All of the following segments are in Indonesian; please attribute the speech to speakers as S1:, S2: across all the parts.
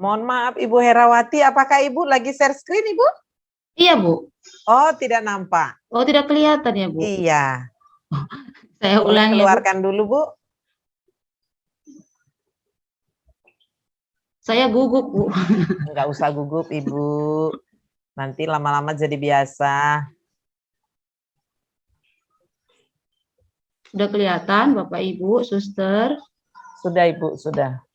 S1: Mohon maaf Ibu Herawati, apakah Ibu lagi share screen Ibu?
S2: Iya, Bu.
S1: Oh, tidak nampak.
S2: Oh, tidak kelihatan ya, Bu?
S1: Iya.
S2: Saya
S1: Boleh
S2: ulangi ya, Bu.
S1: keluarkan dulu, Bu.
S2: Saya gugup, Bu.
S1: Enggak usah gugup, Ibu. Nanti lama-lama jadi biasa.
S2: Sudah kelihatan, Bapak Ibu, Suster?
S1: Sudah, Ibu, sudah.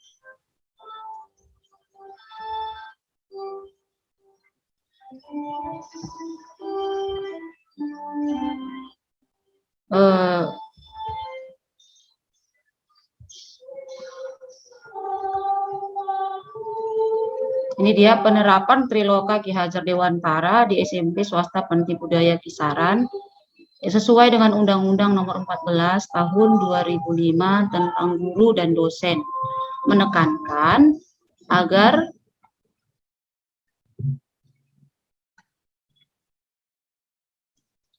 S2: Ini dia penerapan Triloka Ki Hajar Dewantara di SMP Swasta Panti Budaya Kisaran sesuai dengan Undang-Undang Nomor 14 Tahun 2005 tentang guru dan dosen, menekankan agar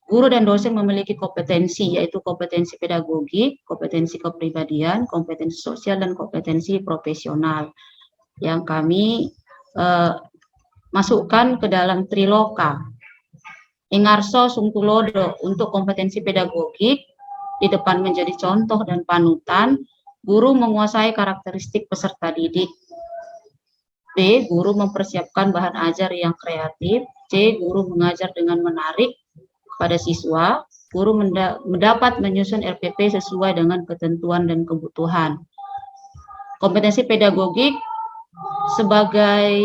S2: guru dan dosen memiliki kompetensi, yaitu kompetensi pedagogik, kompetensi kepribadian, kompetensi sosial, dan kompetensi profesional yang kami masukkan ke dalam Triloka. Ingarso Sungtulodo untuk kompetensi pedagogik, di depan menjadi contoh dan panutan, guru menguasai karakteristik peserta didik. B. Guru mempersiapkan bahan ajar yang kreatif. C. Guru mengajar dengan menarik pada siswa. Guru mendapat menyusun LPP sesuai dengan ketentuan dan kebutuhan. Kompetensi pedagogik sebagai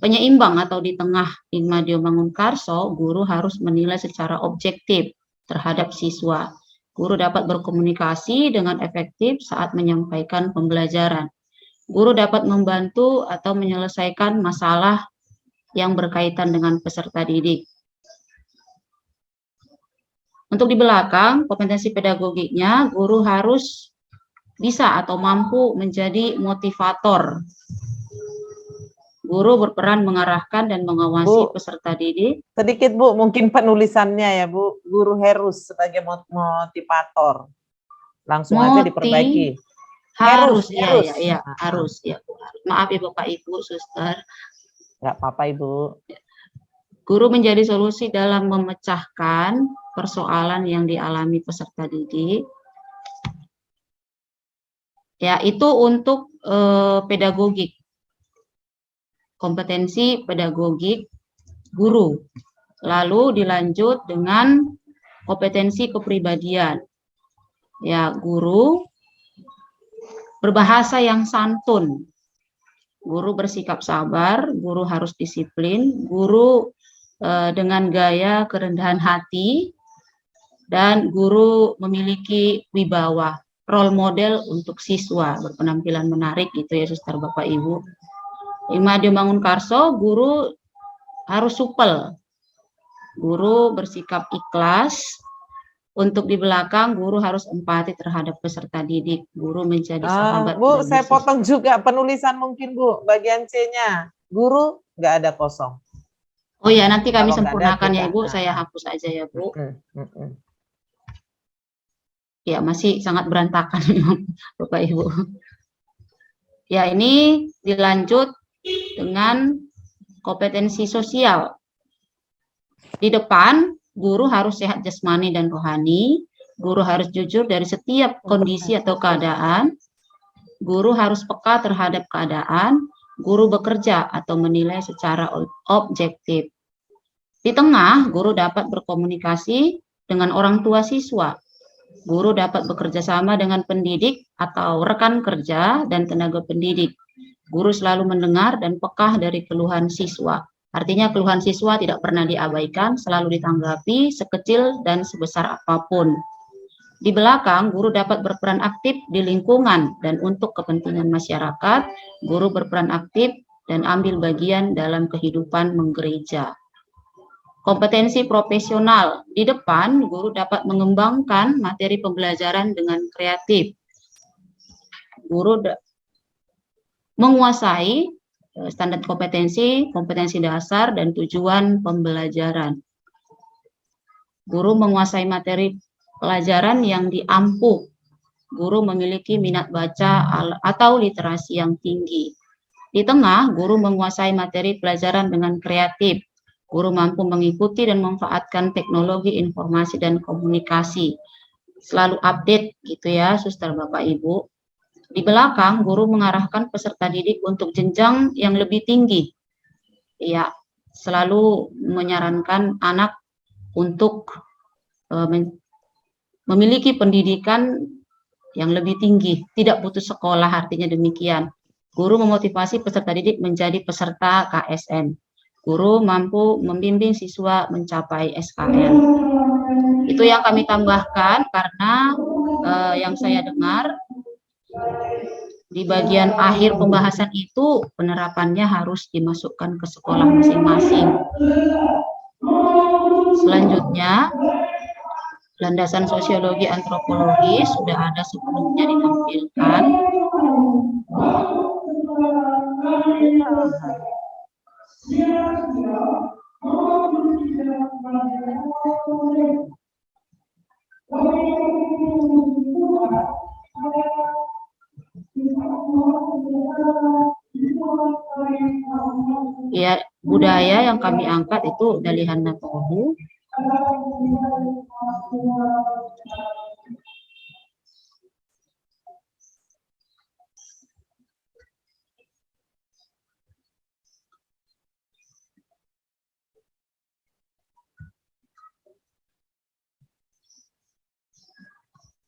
S2: penyeimbang atau di tengah Igmadio Mangunkarso, guru harus menilai secara objektif terhadap siswa. Guru dapat berkomunikasi dengan efektif saat menyampaikan pembelajaran. Guru dapat membantu atau menyelesaikan masalah yang berkaitan dengan peserta didik. Untuk di belakang, kompetensi pedagogiknya, guru harus bisa atau mampu menjadi motivator. Guru berperan mengarahkan dan mengawasi peserta didik.
S1: Sedikit Bu, mungkin penulisannya ya Bu, guru harus sebagai motivator. Langsung aja diperbaiki.
S2: Harus. Ya. Maaf ya Bapak Ibu, Suster.
S1: Enggak apa-apa Ibu.
S2: Guru menjadi solusi dalam memecahkan persoalan yang dialami peserta didik. Ya, itu untuk pedagogik. Kompetensi pedagogik guru. Lalu dilanjut dengan kompetensi kepribadian. Ya, guru berbahasa yang santun. Guru bersikap sabar, guru harus disiplin, guru dengan gaya kerendahan hati, dan guru memiliki wibawa, role model untuk siswa, berpenampilan menarik gitu ya, Suster Bapak Ibu. Igmadio Mangunkarso, guru harus supel, guru bersikap ikhlas. Untuk di belakang, guru harus empati terhadap peserta didik, guru menjadi sahabat.
S1: Bu, saya potong juga penulisan mungkin Bu, bagian C-nya, guru nggak ada kosong.
S2: Oh ya, nanti kami sempurnakan ya Ibu, saya hapus aja ya Bu. Ya, masih sangat berantakan Bapak Ibu. Ya, ini dilanjut dengan kompetensi sosial. Di depan, guru harus sehat jasmani dan rohani, guru harus jujur dari setiap kondisi atau keadaan, guru harus peka terhadap keadaan, guru bekerja atau menilai secara objektif. Di tengah, guru dapat berkomunikasi dengan orang tua siswa. Guru dapat bekerja sama dengan pendidik atau rekan kerja dan tenaga pendidik. Guru selalu mendengar dan peka dari keluhan siswa. Artinya keluhan siswa tidak pernah diabaikan, selalu ditanggapi sekecil dan sebesar apapun. Di belakang, guru dapat berperan aktif di lingkungan dan untuk kepentingan masyarakat, guru berperan aktif dan ambil bagian dalam kehidupan menggereja. Kompetensi profesional. Di depan, guru dapat mengembangkan materi pembelajaran dengan kreatif. Guru menguasai standar kompetensi, kompetensi dasar, dan tujuan pembelajaran. Guru menguasai materi pelajaran yang diampu. Guru memiliki minat baca atau literasi yang tinggi. Di tengah, guru menguasai materi pelajaran dengan kreatif. Guru mampu mengikuti dan memanfaatkan teknologi informasi dan komunikasi. Selalu update gitu ya, Suster Bapak Ibu. Di belakang, guru mengarahkan peserta didik untuk jenjang yang lebih tinggi. Ya, selalu menyarankan anak untuk memiliki pendidikan yang lebih tinggi, tidak putus sekolah, artinya demikian. Guru memotivasi peserta didik menjadi peserta KSN. Guru mampu membimbing siswa mencapai SKN. Itu yang kami tambahkan karena yang saya dengar di bagian akhir pembahasan itu penerapannya harus dimasukkan ke sekolah masing-masing. Selanjutnya, landasan sosiologi antropologi sudah ada sebelumnya ditampilkan. Ya, budaya yang kami angkat itu dari Handatohu.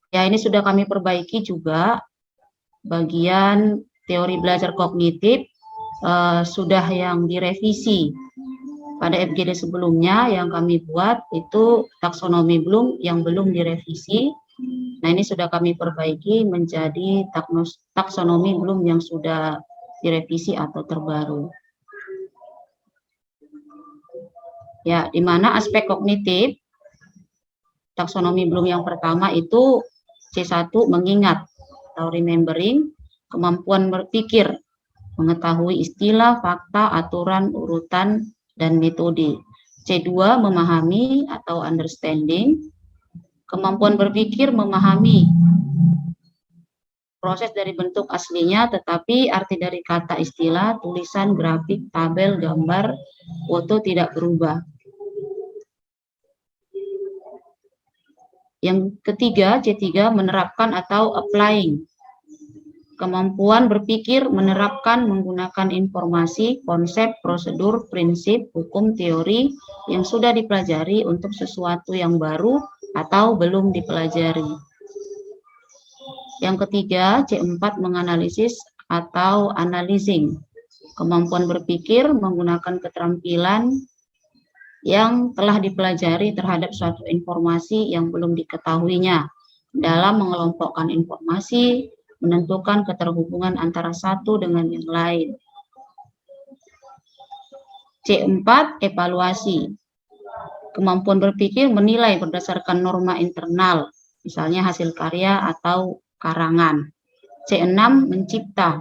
S2: Ya, ini sudah kami perbaiki juga. Bagian teori belajar kognitif sudah yang direvisi. Pada FGD sebelumnya yang kami buat itu taksonomi Bloom yang belum direvisi. Nah, ini sudah kami perbaiki menjadi taksonomi Bloom yang sudah direvisi atau terbaru. Ya, di mana aspek kognitif taksonomi Bloom yang pertama itu C1 mengingat atau remembering, kemampuan berpikir, mengetahui istilah, fakta, aturan, urutan, dan metode. C2 memahami atau understanding, kemampuan berpikir, memahami proses dari bentuk aslinya, tetapi arti dari kata, istilah, tulisan, grafik, tabel, gambar, foto tidak berubah. Yang ketiga, C3 menerapkan atau applying. Kemampuan berpikir, menerapkan, menggunakan informasi, konsep, prosedur, prinsip, hukum, teori yang sudah dipelajari untuk sesuatu yang baru atau belum dipelajari. Yang ketiga, C4 menganalisis atau analyzing. Kemampuan berpikir, menggunakan keterampilan yang telah dipelajari terhadap suatu informasi yang belum diketahuinya dalam mengelompokkan informasi, menentukan keterhubungan antara satu dengan yang lain. C4, evaluasi. Kemampuan berpikir menilai berdasarkan norma internal, misalnya hasil karya atau karangan. C6, mencipta.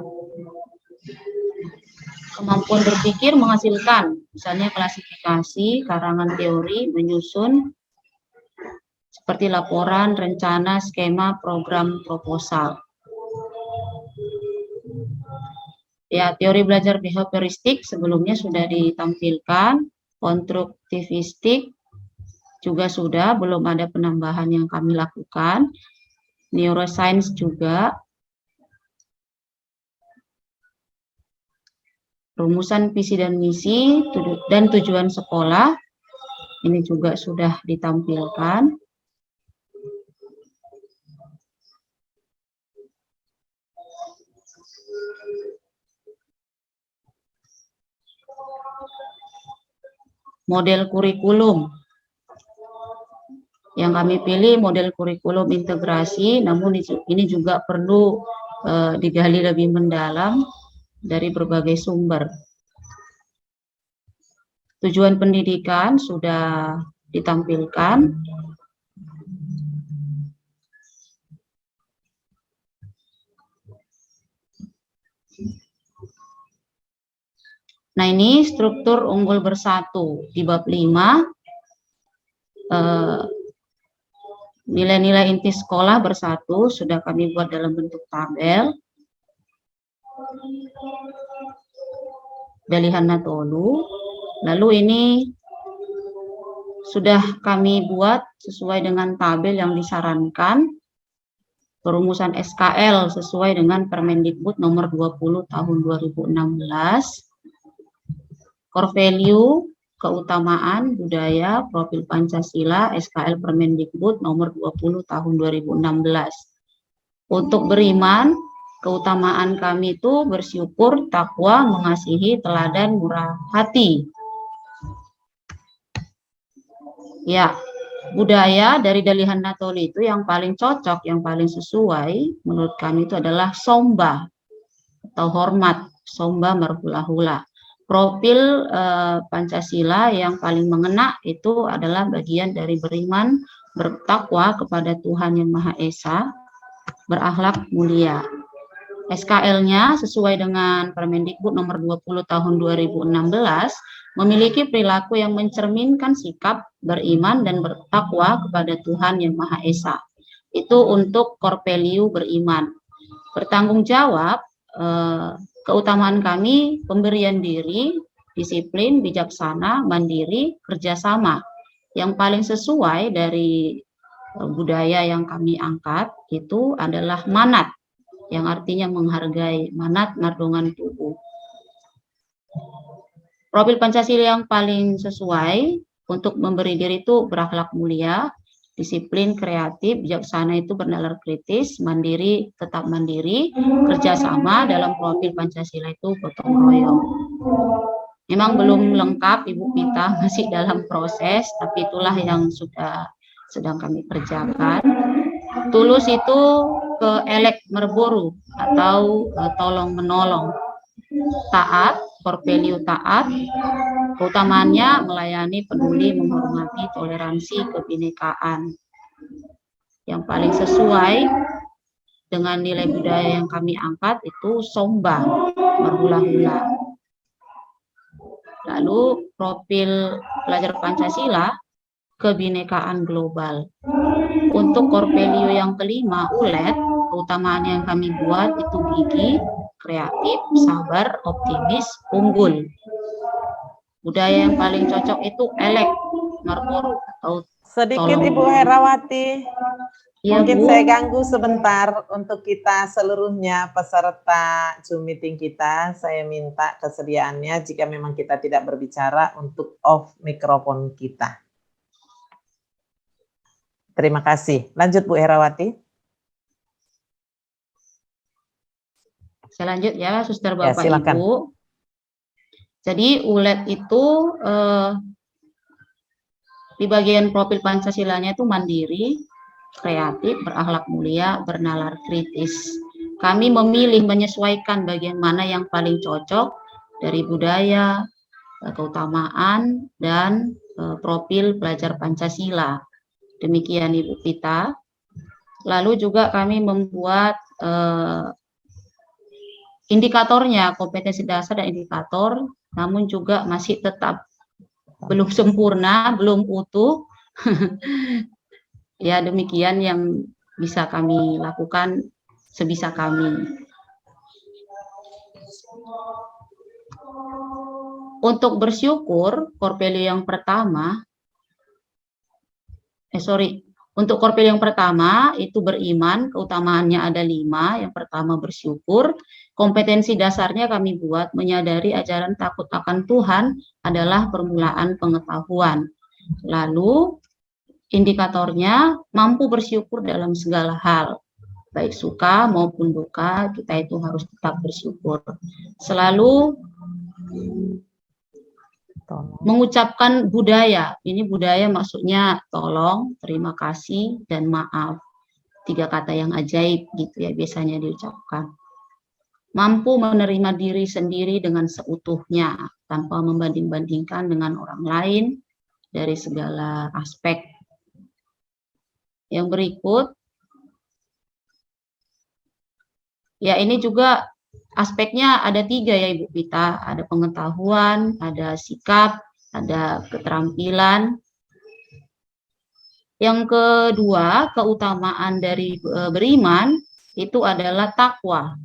S2: Kemampuan berpikir menghasilkan, misalnya klasifikasi, karangan teori, menyusun, seperti laporan, rencana, skema, program, proposal. Ya, teori belajar behavioristik sebelumnya sudah ditampilkan, konstruktivistik juga sudah, belum ada penambahan yang kami lakukan. Neuroscience juga. Rumusan visi dan misi dan tujuan sekolah, ini juga sudah ditampilkan. Model kurikulum. Yang kami pilih model kurikulum integrasi, namun ini juga perlu digali lebih mendalam dari berbagai sumber. Tujuan pendidikan sudah ditampilkan. Nah, ini struktur unggul bersatu di bab 5. Nilai-nilai inti sekolah bersatu sudah kami buat dalam bentuk tabel. Dalihan Natolu. Lalu ini sudah kami buat sesuai dengan tabel yang disarankan. Perumusan SKL sesuai dengan Permendikbud nomor 20 tahun 2016. Core value, keutamaan, budaya, profil Pancasila, SKL Permendikbud nomor 20 tahun 2016. Untuk beriman, keutamaan kami itu bersyukur, takwa, mengasihi, teladan, murah hati. Ya, budaya dari Dalihan Natoli itu yang paling cocok, yang paling sesuai menurut kami itu adalah somba atau hormat, somba merhula-hula. Profil Pancasila yang paling mengena itu adalah bagian dari beriman, bertakwa kepada Tuhan Yang Maha Esa, berakhlak mulia. SKL-nya sesuai dengan Permendikbud nomor 20 tahun 2016 memiliki perilaku yang mencerminkan sikap beriman dan bertakwa kepada Tuhan Yang Maha Esa. Itu untuk core value beriman. Bertanggung jawab, keutamaan kami pemberian diri, disiplin, bijaksana, mandiri, kerjasama. Yang paling sesuai dari budaya yang kami angkat itu adalah manat, yang artinya menghargai, manat mardongan tubuh. Profil Pancasila yang paling sesuai untuk memberi diri itu berakhlak mulia, disiplin, kreatif, bijaksana itu bernalar kritis, mandiri tetap mandiri, kerjasama dalam profil Pancasila itu gotong royong. Memang belum lengkap Ibu Pita, masih dalam proses, tapi itulah yang sudah sedang kami kerjakan. Tulus itu ke elek merboru atau tolong menolong. Taat, core value taat, keutamaannya melayani, peduli, menghormati, toleransi, kebinekaan. Yang paling sesuai dengan nilai budaya yang kami angkat itu somba, merhula-hula. Lalu profil pelajar Pancasila, kebinekaan global. Untuk core value yang kelima, ULED, keutamaan yang kami buat itu gigi, kreatif, sabar, optimis, unggul. Budaya yang paling cocok itu elek, marmuru, atau
S1: Sedikit
S2: tolong.
S1: Ibu Herawati,
S2: Ya,
S1: mungkin
S2: Bu.
S1: saya ganggu sebentar untuk kita seluruhnya peserta Zoom meeting kita. Saya minta kesediaannya jika memang kita tidak berbicara untuk off mikrofon kita. Terima kasih. Lanjut Bu Herawati.
S2: Saya lanjut ya, Suster
S1: Ya,
S2: Bapak
S1: silakan.
S2: Ibu. Jadi ULED itu di bagian profil Pancasilanya itu mandiri, kreatif, berakhlak mulia, bernalar kritis. Kami memilih menyesuaikan bagian mana yang paling cocok dari budaya, keutamaan, dan profil pelajar Pancasila. Demikian Ibu Pita. Lalu juga kami membuat indikatornya, kompetensi dasar dan indikator, namun juga masih tetap belum sempurna, belum utuh. Ya, demikian yang bisa kami lakukan sebisa kami. Untuk bersyukur, core value yang pertama, untuk core value yang pertama itu beriman, keutamaannya ada 5. Yang pertama bersyukur, kompetensi dasarnya kami buat menyadari ajaran takut akan Tuhan adalah permulaan pengetahuan. Lalu indikatornya mampu bersyukur dalam segala hal, baik suka maupun duka, kita itu harus tetap bersyukur. Selalu mengucapkan budaya, ini budaya maksudnya tolong, terima kasih, dan maaf. 3 kata yang ajaib gitu ya biasanya diucapkan. Mampu menerima diri sendiri dengan seutuhnya, tanpa membanding-bandingkan dengan orang lain dari segala aspek. Yang berikut, ya ini juga aspeknya ada 3 ya Ibu Pita, ada pengetahuan, ada sikap, ada keterampilan. Yang kedua, keutamaan dari beriman itu adalah takwa.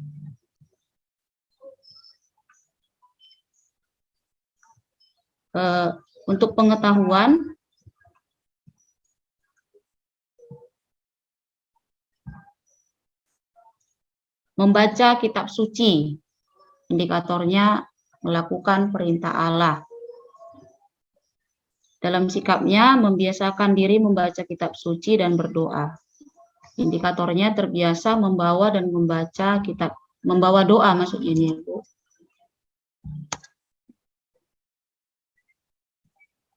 S2: untuk pengetahuan, membaca kitab suci, indikatornya melakukan perintah Allah. Dalam sikapnya, membiasakan diri membaca kitab suci dan berdoa. Indikatornya terbiasa membawa dan membaca kitab, membawa doa maksudnya ini, Bu.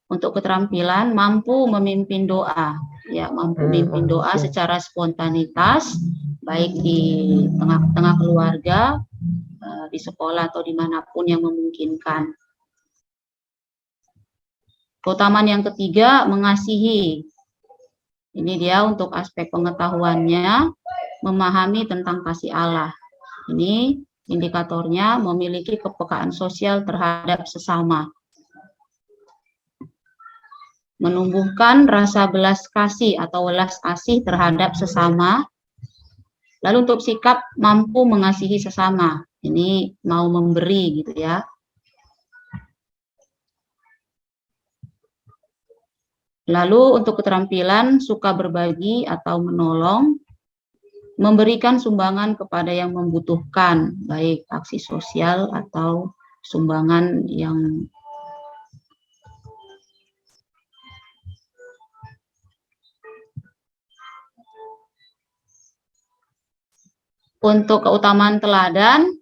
S2: Untuk keterampilan, mampu memimpin doa, ya, mampu memimpin doa secara spontanitas, baik di tengah-tengah keluarga, di sekolah atau dimanapun yang memungkinkan. Keutamaan yang ketiga, mengasihi. Ini dia untuk aspek pengetahuannya, memahami tentang kasih Allah. Ini indikatornya memiliki kepekaan sosial terhadap sesama. Menumbuhkan rasa belas kasih atau welas asih terhadap sesama. Lalu untuk sikap mampu mengasihi sesama. Ini mau memberi gitu ya. Lalu untuk keterampilan suka berbagi atau menolong, memberikan sumbangan kepada yang membutuhkan, baik aksi sosial atau sumbangan yang untuk keutamaan teladan,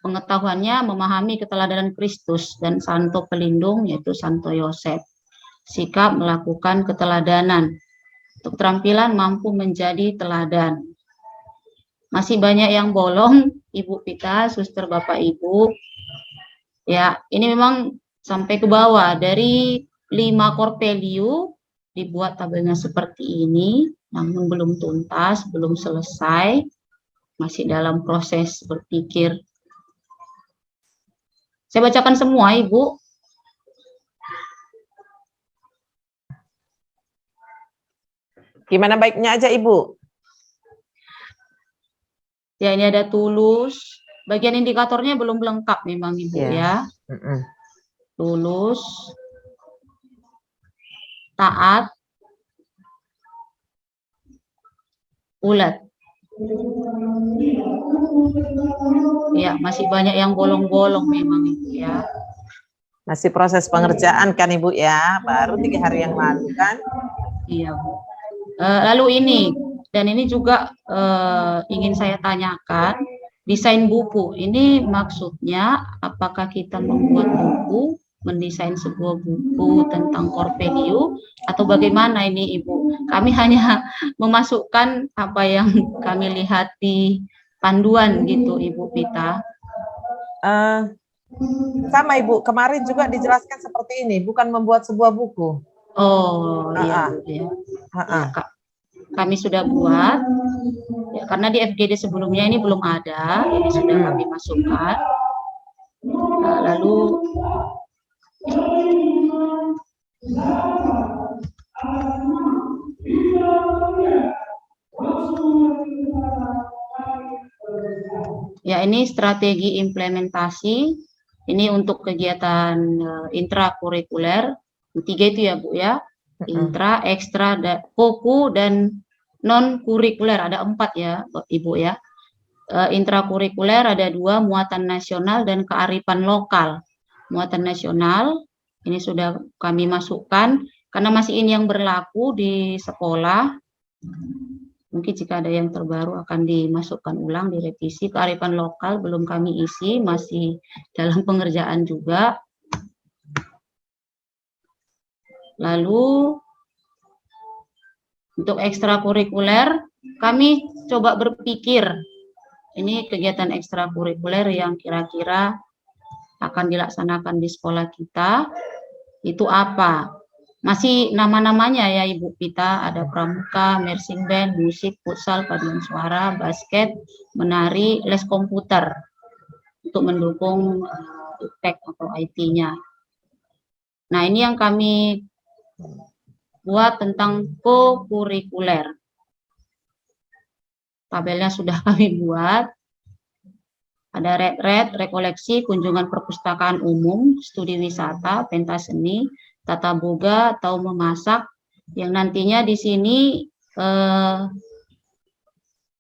S2: pengetahuannya memahami keteladanan Kristus dan Santo Pelindung yaitu Santo Yosef. Sikap melakukan keteladanan. Untuk keterampilan mampu menjadi teladan. Masih banyak yang bolong, Ibu Pita, Suster, Bapak, Ibu. Ya, ini memang sampai ke bawah. Dari 5 Corpelio dibuat tabelnya seperti ini, namun belum tuntas, belum selesai. Masih dalam proses berpikir. Saya bacakan semua, Ibu.
S1: Gimana baiknya aja, Ibu?
S2: Ya, ini ada tulus. Bagian indikatornya belum lengkap memang, Ibu, ya. Tulus, taat, ulet. Ya, masih banyak yang bolong-bolong memang, Ibu, ya.
S1: Masih proses pengerjaan kan, Ibu, ya? Baru 3 hari yang lalu kan?
S2: Iya, Bu. Lalu ini, dan ini juga ingin saya tanyakan, desain buku. Ini maksudnya apakah kita membuat buku, mendesain sebuah buku tentang Corpelio, atau bagaimana ini, Ibu? Kami hanya memasukkan apa yang kami lihat di panduan gitu, Ibu Pita.
S1: Sama, Ibu, kemarin juga dijelaskan seperti ini, bukan membuat sebuah buku.
S2: Oh, iya, Bu, ya. Ya, kami sudah buat, ya, karena di FGD sebelumnya ini belum ada, ini sudah kami masukkan. Nah, lalu ya, ini strategi implementasi. Ini untuk kegiatan intrakurikuler. 3 itu ya, Bu, ya. Intra, ekstra, koku, dan non-kurikuler. Ada 4 ya, Ibu, ya. Intrakurikuler ada 2, muatan nasional dan kearifan lokal. Muatan nasional, ini sudah kami masukkan, karena masih ini yang berlaku di sekolah. Mungkin jika ada yang terbaru akan dimasukkan ulang, direvisi. Kearifan lokal belum kami isi, masih dalam pengerjaan juga. Lalu untuk ekstrakurikuler, kami coba berpikir, ini kegiatan ekstrakurikuler yang kira-kira akan dilaksanakan di sekolah kita, itu apa? Masih nama-namanya ya, Ibu Pita, ada pramuka, marching band, musik, futsal, paduan suara, basket, menari, les komputer, untuk mendukung IPTEK atau IT-nya. Nah, ini yang kami buat tentang co-kurikuler. Tabelnya sudah kami buat. Ada retret, rekoleksi, kunjungan perpustakaan umum, studi wisata, pentas seni, tata boga atau memasak, yang nantinya di sini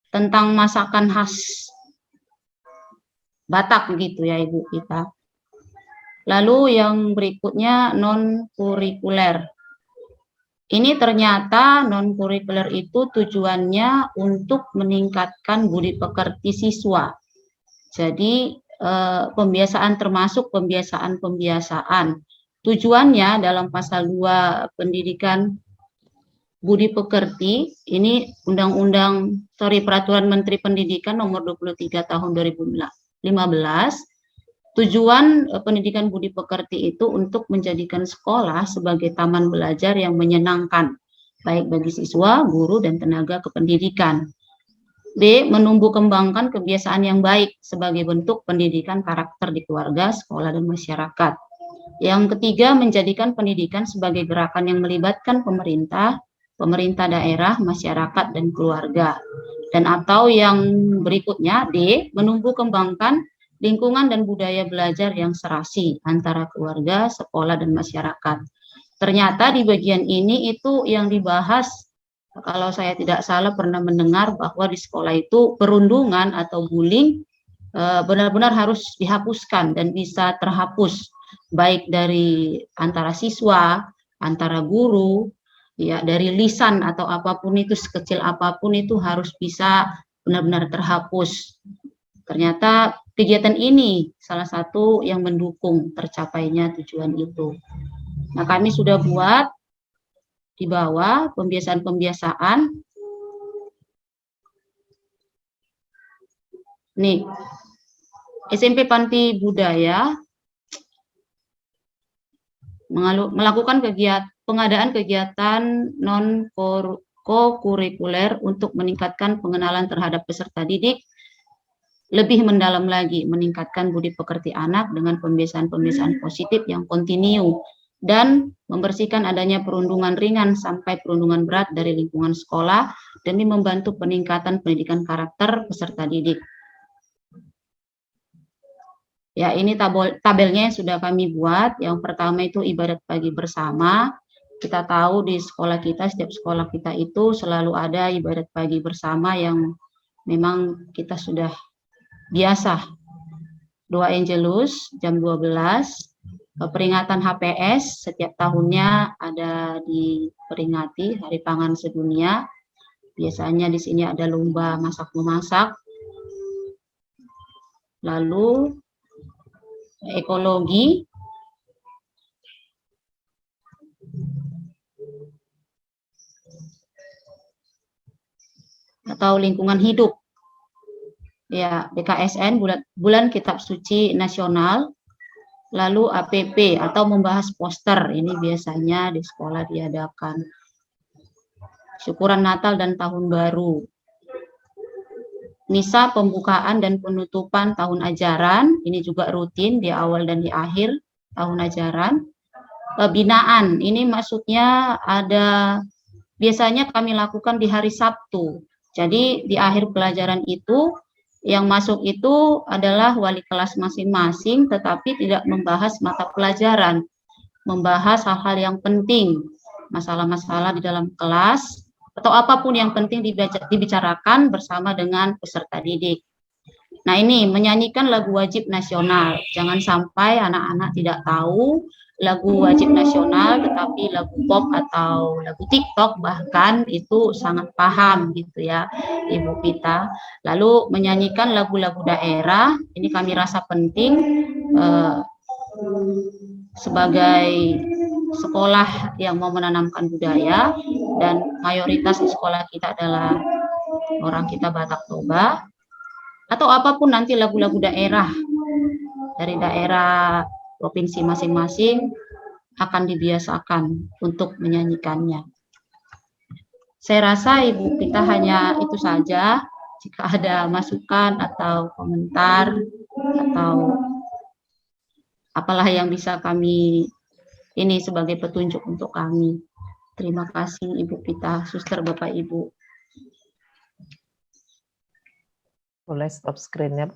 S2: tentang masakan khas Batak gitu ya Ibu kita. Lalu yang berikutnya non-kurikuler. Ini ternyata non-kurikuler itu tujuannya untuk meningkatkan budi pekerti siswa. Jadi pembiasaan termasuk pembiasaan-pembiasaan. Tujuannya dalam pasal 2 pendidikan budi pekerti, ini Peraturan Menteri Pendidikan nomor 23 tahun 2015. Tujuan pendidikan budi pekerti itu untuk menjadikan sekolah sebagai taman belajar yang menyenangkan, baik bagi siswa, guru, dan tenaga kependidikan. B. Menumbuh kembangkan kebiasaan yang baik sebagai bentuk pendidikan karakter di keluarga, sekolah, dan masyarakat. Yang ketiga, menjadikan pendidikan sebagai gerakan yang melibatkan pemerintah daerah, masyarakat, dan keluarga. Dan atau yang berikutnya, D. Menumbuh kembangkan lingkungan dan budaya belajar yang serasi antara keluarga, sekolah, dan masyarakat. Ternyata di bagian ini itu yang dibahas, kalau saya tidak salah pernah mendengar bahwa di sekolah itu perundungan atau bullying benar-benar harus dihapuskan dan bisa terhapus, baik dari antara siswa, antara guru, ya dari lisan atau apapun itu, sekecil apapun itu harus bisa benar-benar terhapus. Ternyata kegiatan ini salah satu yang mendukung tercapainya tujuan itu. Nah, kami sudah buat di bawah pembiasaan-pembiasaan. Nih, SMP Panti Budaya melakukan pengadaan kegiatan non-kokurikuler untuk meningkatkan pengenalan terhadap peserta didik, lebih mendalam lagi, meningkatkan budi pekerti anak dengan pembiasaan-pembiasaan positif yang kontinu, dan membersihkan adanya perundungan ringan sampai perundungan berat dari lingkungan sekolah demi membantu peningkatan pendidikan karakter peserta didik. Ya, ini tabelnya yang sudah kami buat. Yang pertama itu ibadat pagi bersama. Kita tahu di sekolah kita, setiap sekolah kita itu selalu ada ibadat pagi bersama yang memang kita sudah biasa. Doa Angelus jam 12, peringatan HPS setiap tahunnya ada diperingati Hari Pangan Sedunia. Biasanya di sini ada lomba masak-memasak. Lalu ekologi, atau lingkungan hidup. Ya, BKSN, bulan Kitab Suci Nasional. Lalu APP atau membahas poster, ini biasanya di sekolah diadakan. Syukuran Natal dan Tahun Baru. Misa pembukaan dan penutupan tahun ajaran, ini juga rutin di awal dan di akhir tahun ajaran. Binaan, ini maksudnya ada, biasanya kami lakukan di hari Sabtu. Jadi di akhir pelajaran itu, yang masuk itu adalah wali kelas masing-masing, tetapi tidak membahas mata pelajaran, membahas hal-hal yang penting, masalah-masalah di dalam kelas, atau apapun yang penting dibicarakan bersama dengan peserta didik. Nah, ini menyanyikan lagu wajib nasional. Jangan sampai anak-anak tidak tahu lagu wajib nasional, tetapi lagu pop atau lagu TikTok bahkan itu sangat paham gitu ya Ibu Pita. Lalu menyanyikan lagu-lagu daerah, ini kami rasa penting sebagai sekolah yang mau menanamkan budaya, dan mayoritas di sekolah kita adalah orang kita Batak Toba, atau apapun nanti lagu-lagu daerah dari daerah provinsi masing-masing akan dibiasakan untuk menyanyikannya. Saya rasa Ibu Pita hanya itu saja. Jika ada masukan atau komentar atau apalah yang bisa kami ini sebagai petunjuk untuk kami. Terima kasih Ibu Pita, Suster, Bapak Ibu.
S1: Boleh stop screen-nya.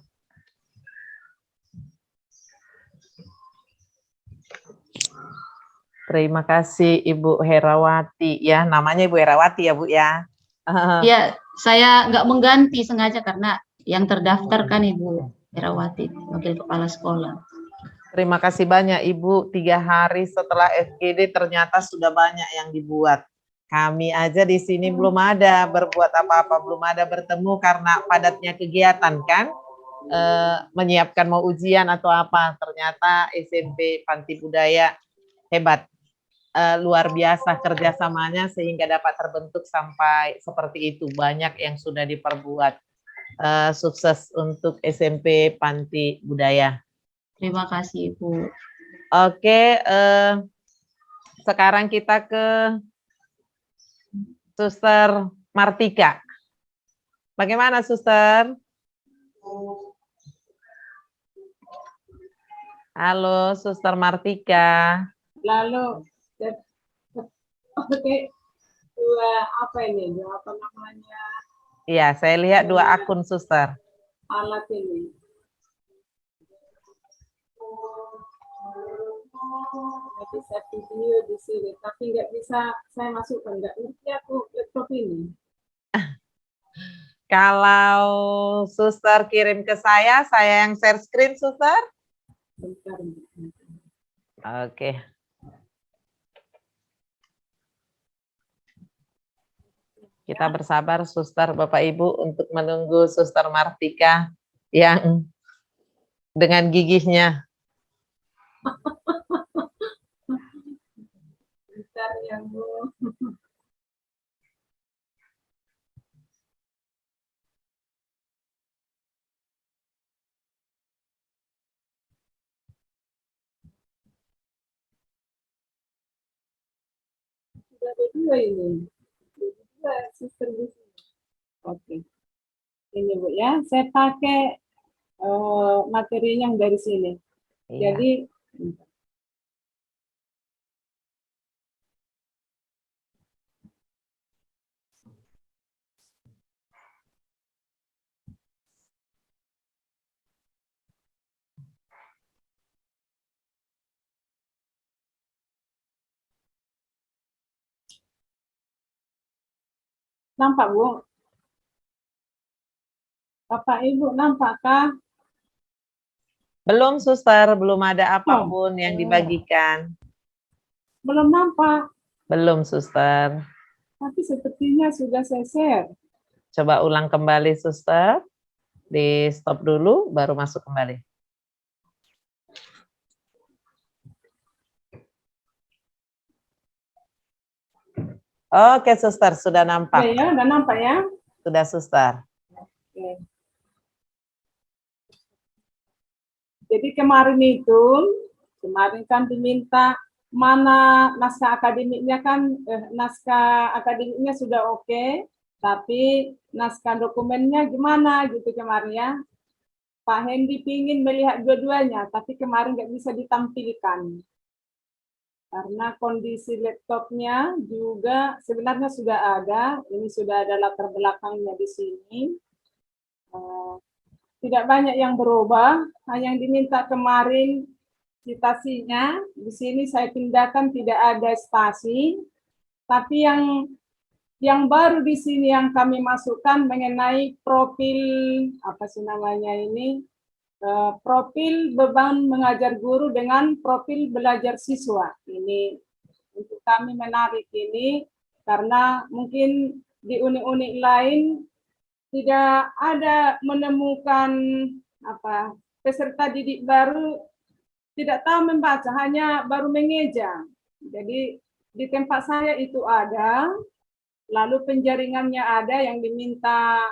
S1: Terima kasih Ibu Herawati ya, namanya Ibu Herawati ya Bu ya?
S2: Ya, saya nggak mengganti sengaja karena yang terdaftar kan Ibu Herawati, Wakil Kepala Sekolah.
S1: Terima kasih banyak Ibu, 3 hari setelah FGD ternyata sudah banyak yang dibuat. Kami aja di sini belum ada berbuat apa-apa, belum ada bertemu karena padatnya kegiatan kan, menyiapkan mau ujian atau apa. Ternyata SMP Panti Budaya hebat, luar biasa kerjasamanya sehingga dapat terbentuk sampai seperti itu. Banyak yang sudah diperbuat. Sukses untuk SMP Panti Budaya.
S2: Terima kasih Ibu.
S1: Oke, sekarang kita ke Suster Martika. Bagaimana Suster? Halo Suster Martika.
S3: Lalu oke, dua apa ini? Dua apa namanya?
S1: Iya, saya lihat 2 akun Suster.
S3: Alat ini. Bisa video di sini, tapi nggak bisa saya masukkan. Nggak ngerti aku laptop ini.
S1: Kalau Suster kirim ke saya yang share screen Suster.
S3: Bentar.
S1: Oke. Kita bersabar Suster, Bapak Ibu untuk menunggu Suster Martika yang dengan gigihnya.
S3: Bentar ya Bu. Sudah ada 2 ini. 2 suster di sini. Oke. Ini Bu ya, saya pakai materi yang dari sini.
S1: Iya.
S3: Jadi nampak Bu? Bapak Ibu nampakkah?
S1: Belum Suster, belum ada apapun yang dibagikan.
S3: Belum nampak.
S1: Belum Suster.
S3: Tapi sepertinya sudah saya share.
S1: Coba ulang kembali Suster. Di stop dulu baru masuk kembali. Oke Suster, sudah nampak.
S3: Ya, udah nampak ya?
S1: Sudah Suster.
S3: Oke. Jadi kemarin kan diminta mana naskah akademiknya kan, naskah akademiknya sudah oke, tapi naskah dokumennya gimana gitu kemarin ya. Pak Hendi pingin melihat dua-duanya, tapi kemarin nggak bisa ditampilkan. Karena kondisi laptopnya juga sebenarnya sudah ada, ini sudah ada latar belakangnya di sini. Tidak banyak yang berubah, hanya yang diminta kemarin citasinya, di sini saya pindahkan tidak ada spasi, tapi yang baru di sini yang kami masukkan mengenai profil, apa sih namanya ini, profil beban mengajar guru dengan profil belajar siswa. Ini untuk kami menarik ini, karena mungkin di unik-unik lain tidak ada menemukan peserta didik baru tidak tahu membaca, hanya baru mengeja. Jadi di tempat saya itu ada, lalu penjaringannya ada yang diminta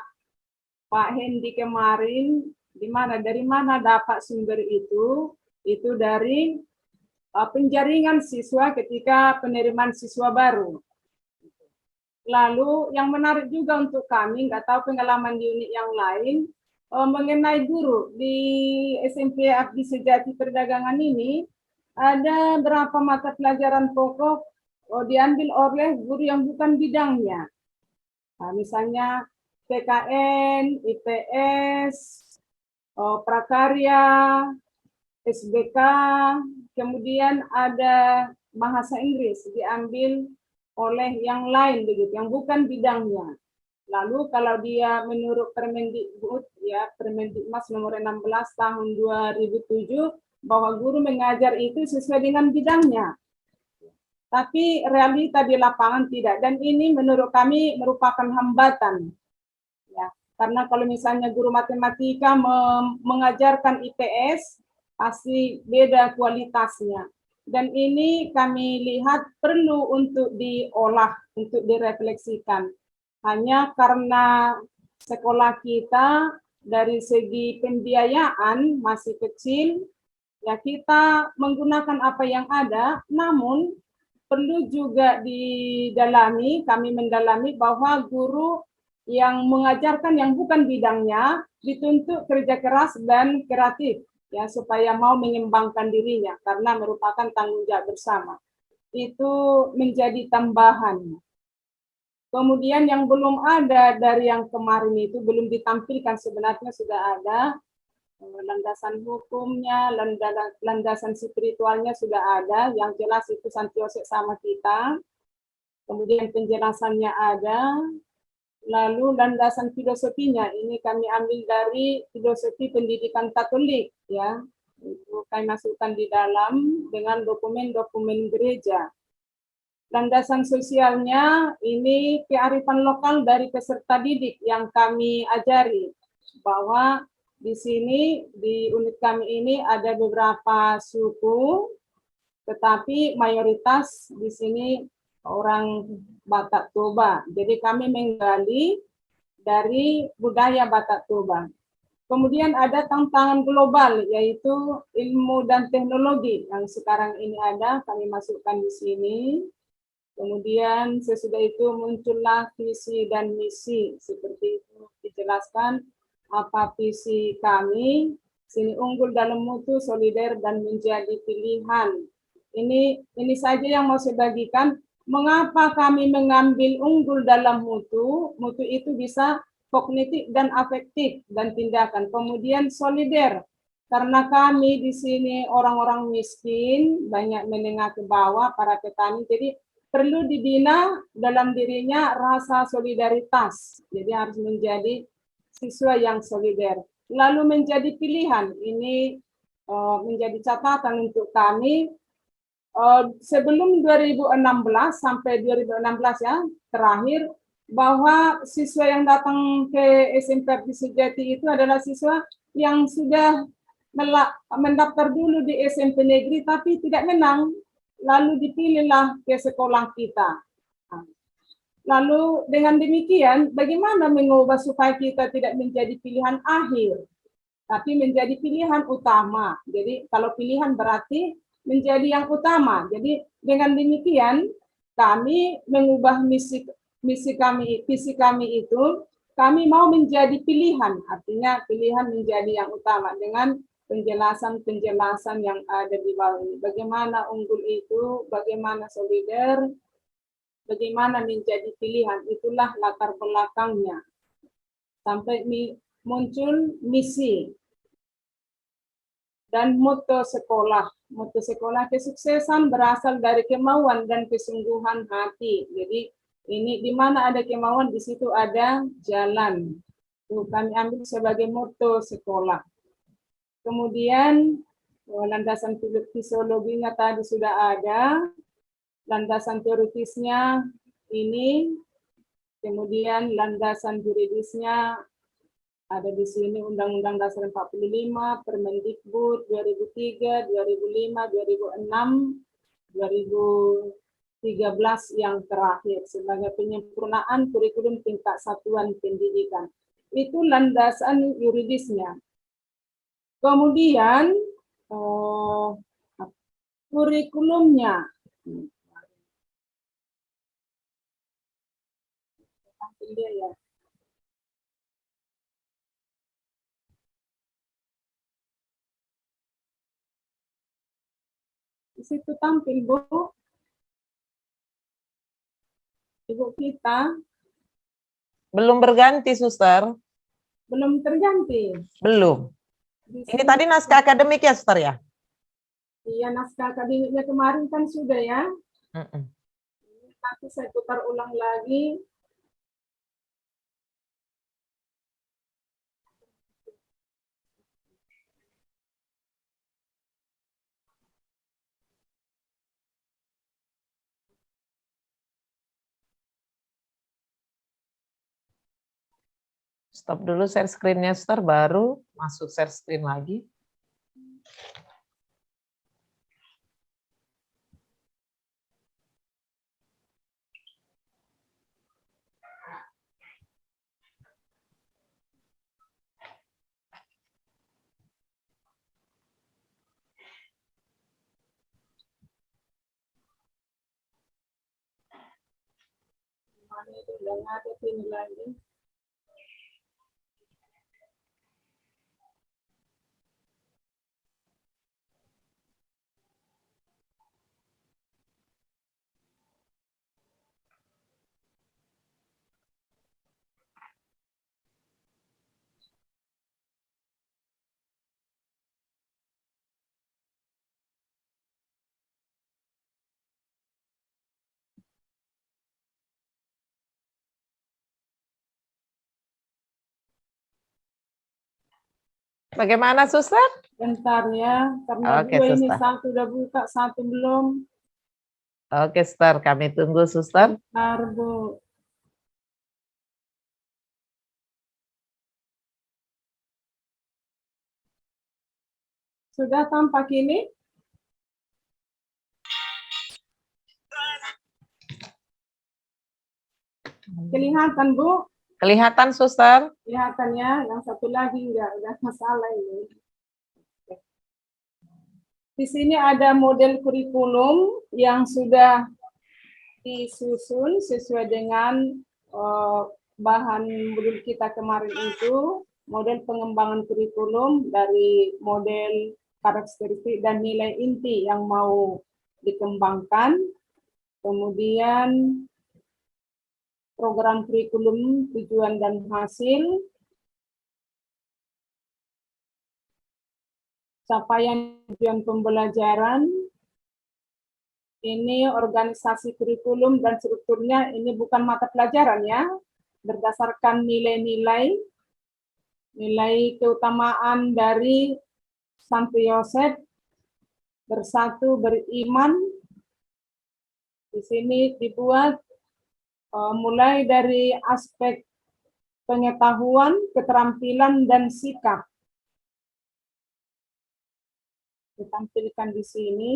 S3: Pak Hendi kemarin, dari mana dapat sumber itu dari penjaringan siswa ketika penerimaan siswa baru. Lalu yang menarik juga untuk kami, nggak tahu pengalaman di unit yang lain, mengenai guru di SMP Abdi Sejati Perdagangan ini, ada berapa mata pelajaran pokok diambil oleh guru yang bukan bidangnya. Nah, misalnya PKN, IPS, prakarya, SBK, kemudian ada bahasa Inggris diambil oleh yang lain begitu, yang bukan bidangnya. Lalu kalau dia menurut Permendikbud ya, Permendikmas nomor 16 tahun 2007 bahwa guru mengajar itu sesuai dengan bidangnya. Tapi realita di lapangan tidak, dan ini menurut kami merupakan hambatan. Ya, karena kalau misalnya guru matematika mengajarkan IPS pasti beda kualitasnya. Dan ini kami lihat perlu untuk diolah, untuk direfleksikan. Hanya karena sekolah kita dari segi pembiayaan masih kecil, ya kita menggunakan apa yang ada, namun perlu juga didalami, kami mendalami bahwa guru yang mengajarkan yang bukan bidangnya dituntut kerja keras dan kreatif ya supaya mau mengembangkan dirinya karena merupakan tanggung jawab bersama. Itu menjadi tambahan. Kemudian yang belum ada dari yang kemarin itu belum ditampilkan, sebenarnya sudah ada landasan hukumnya, landasan spiritualnya sudah ada, yang jelas itu Santiose sama kita. Kemudian penjelasannya ada, lalu landasan filosofinya ini kami ambil dari filosofi pendidikan Katolik ya. Itu kami masukkan di dalam dengan dokumen-dokumen gereja. Landasan sosialnya ini kearifan lokal dari peserta didik yang kami ajari bahwa di sini, di unit kami ini ada beberapa suku, tetapi mayoritas di sini orang Batak Toba. Jadi kami menggali dari budaya Batak Toba. Kemudian ada tantangan global, yaitu ilmu dan teknologi yang sekarang ini ada, kami masukkan di sini. Kemudian sesudah itu muncullah visi dan misi, seperti itu dijelaskan. Apa visi kami, sini unggul dalam mutu, solider, dan menjadi pilihan. Ini saja yang mau saya bagikan. Mengapa kami mengambil unggul dalam mutu? Mutu itu bisa kognitif dan afektif dan tindakan. Kemudian solider, karena kami di sini orang-orang miskin, banyak menengah ke bawah, para petani, jadi perlu dibina dalam dirinya rasa solidaritas. Jadi harus menjadi siswa yang solider. Lalu menjadi pilihan, ini menjadi catatan untuk kami. Sebelum 2016 sampai 2016 ya, terakhir, bahwa siswa yang datang ke SMP Abdi Sejati itu adalah siswa yang sudah mendaftar dulu di SMP negeri tapi tidak menang, lalu dipilihlah ke sekolah kita. Lalu dengan demikian, bagaimana mengubah supaya kita tidak menjadi pilihan akhir, tapi menjadi pilihan utama. Jadi kalau pilihan berarti menjadi yang utama. Jadi dengan demikian, kami mengubah visi kami itu, kami mau menjadi pilihan, artinya pilihan menjadi yang utama dengan penjelasan-penjelasan yang ada di bawah ini. Bagaimana unggul itu, bagaimana solider, bagaimana menjadi pilihan, itulah latar belakangnya. Sampai muncul misi dan moto sekolah. Moto sekolah, kesuksesan berasal dari kemauan dan kesungguhan hati. Jadi ini di mana ada kemauan, di situ ada jalan. Tuh, kami ambil sebagai moto sekolah. Kemudian landasan fisiologinya tadi sudah ada. Landasan teoritisnya ini, kemudian landasan juridisnya ada di sini Undang-Undang Dasar 45, Permendikbud 2003, 2005, 2006, 2013 yang terakhir sebagai penyempurnaan kurikulum tingkat satuan pendidikan. Itu landasan yuridisnya. Kemudian kurikulumnya. Ya. Di situ tampil, Bu. Ibu kita.
S1: Belum berganti, Suster.
S3: Belum terganti.
S1: Belum. Ini tadi naskah akademik ya, Suster ya?
S3: Iya, naskah akademiknya kemarin kan sudah ya.
S1: Mm-mm.
S3: Nanti saya putar ulang lagi.
S1: Stop dulu share screen-nya, Suster, baru masuk share screen lagi.
S3: Mana itu udah nggak ada sini lagi.
S1: Bagaimana, Suster?
S3: Bentar ya, karena
S1: Oke,
S3: dua ini
S1: Suster.
S3: satu udah buka, satu belum.
S1: Oke, Suster, kami tunggu, Suster.
S3: Bentar, Bu. Sudah tampak ini? Kelihatan, Bu?
S1: Kelihatan, Suster?
S3: Kelihatannya, yang satu lagi enggak, udah masalah ini. Di sini ada model kurikulum yang sudah disusun sesuai dengan bahan modul kita kemarin itu, model pengembangan kurikulum dari model karakteristik dan nilai inti yang mau dikembangkan, kemudian program kurikulum, tujuan dan hasil, capaian tujuan pembelajaran, ini organisasi kurikulum dan strukturnya, ini bukan mata pelajaran ya, berdasarkan nilai-nilai, nilai keutamaan dari Santo Yosef, bersatu beriman. Di sini dibuat mulai dari aspek pengetahuan, keterampilan, dan sikap. Ditampilkan di sini.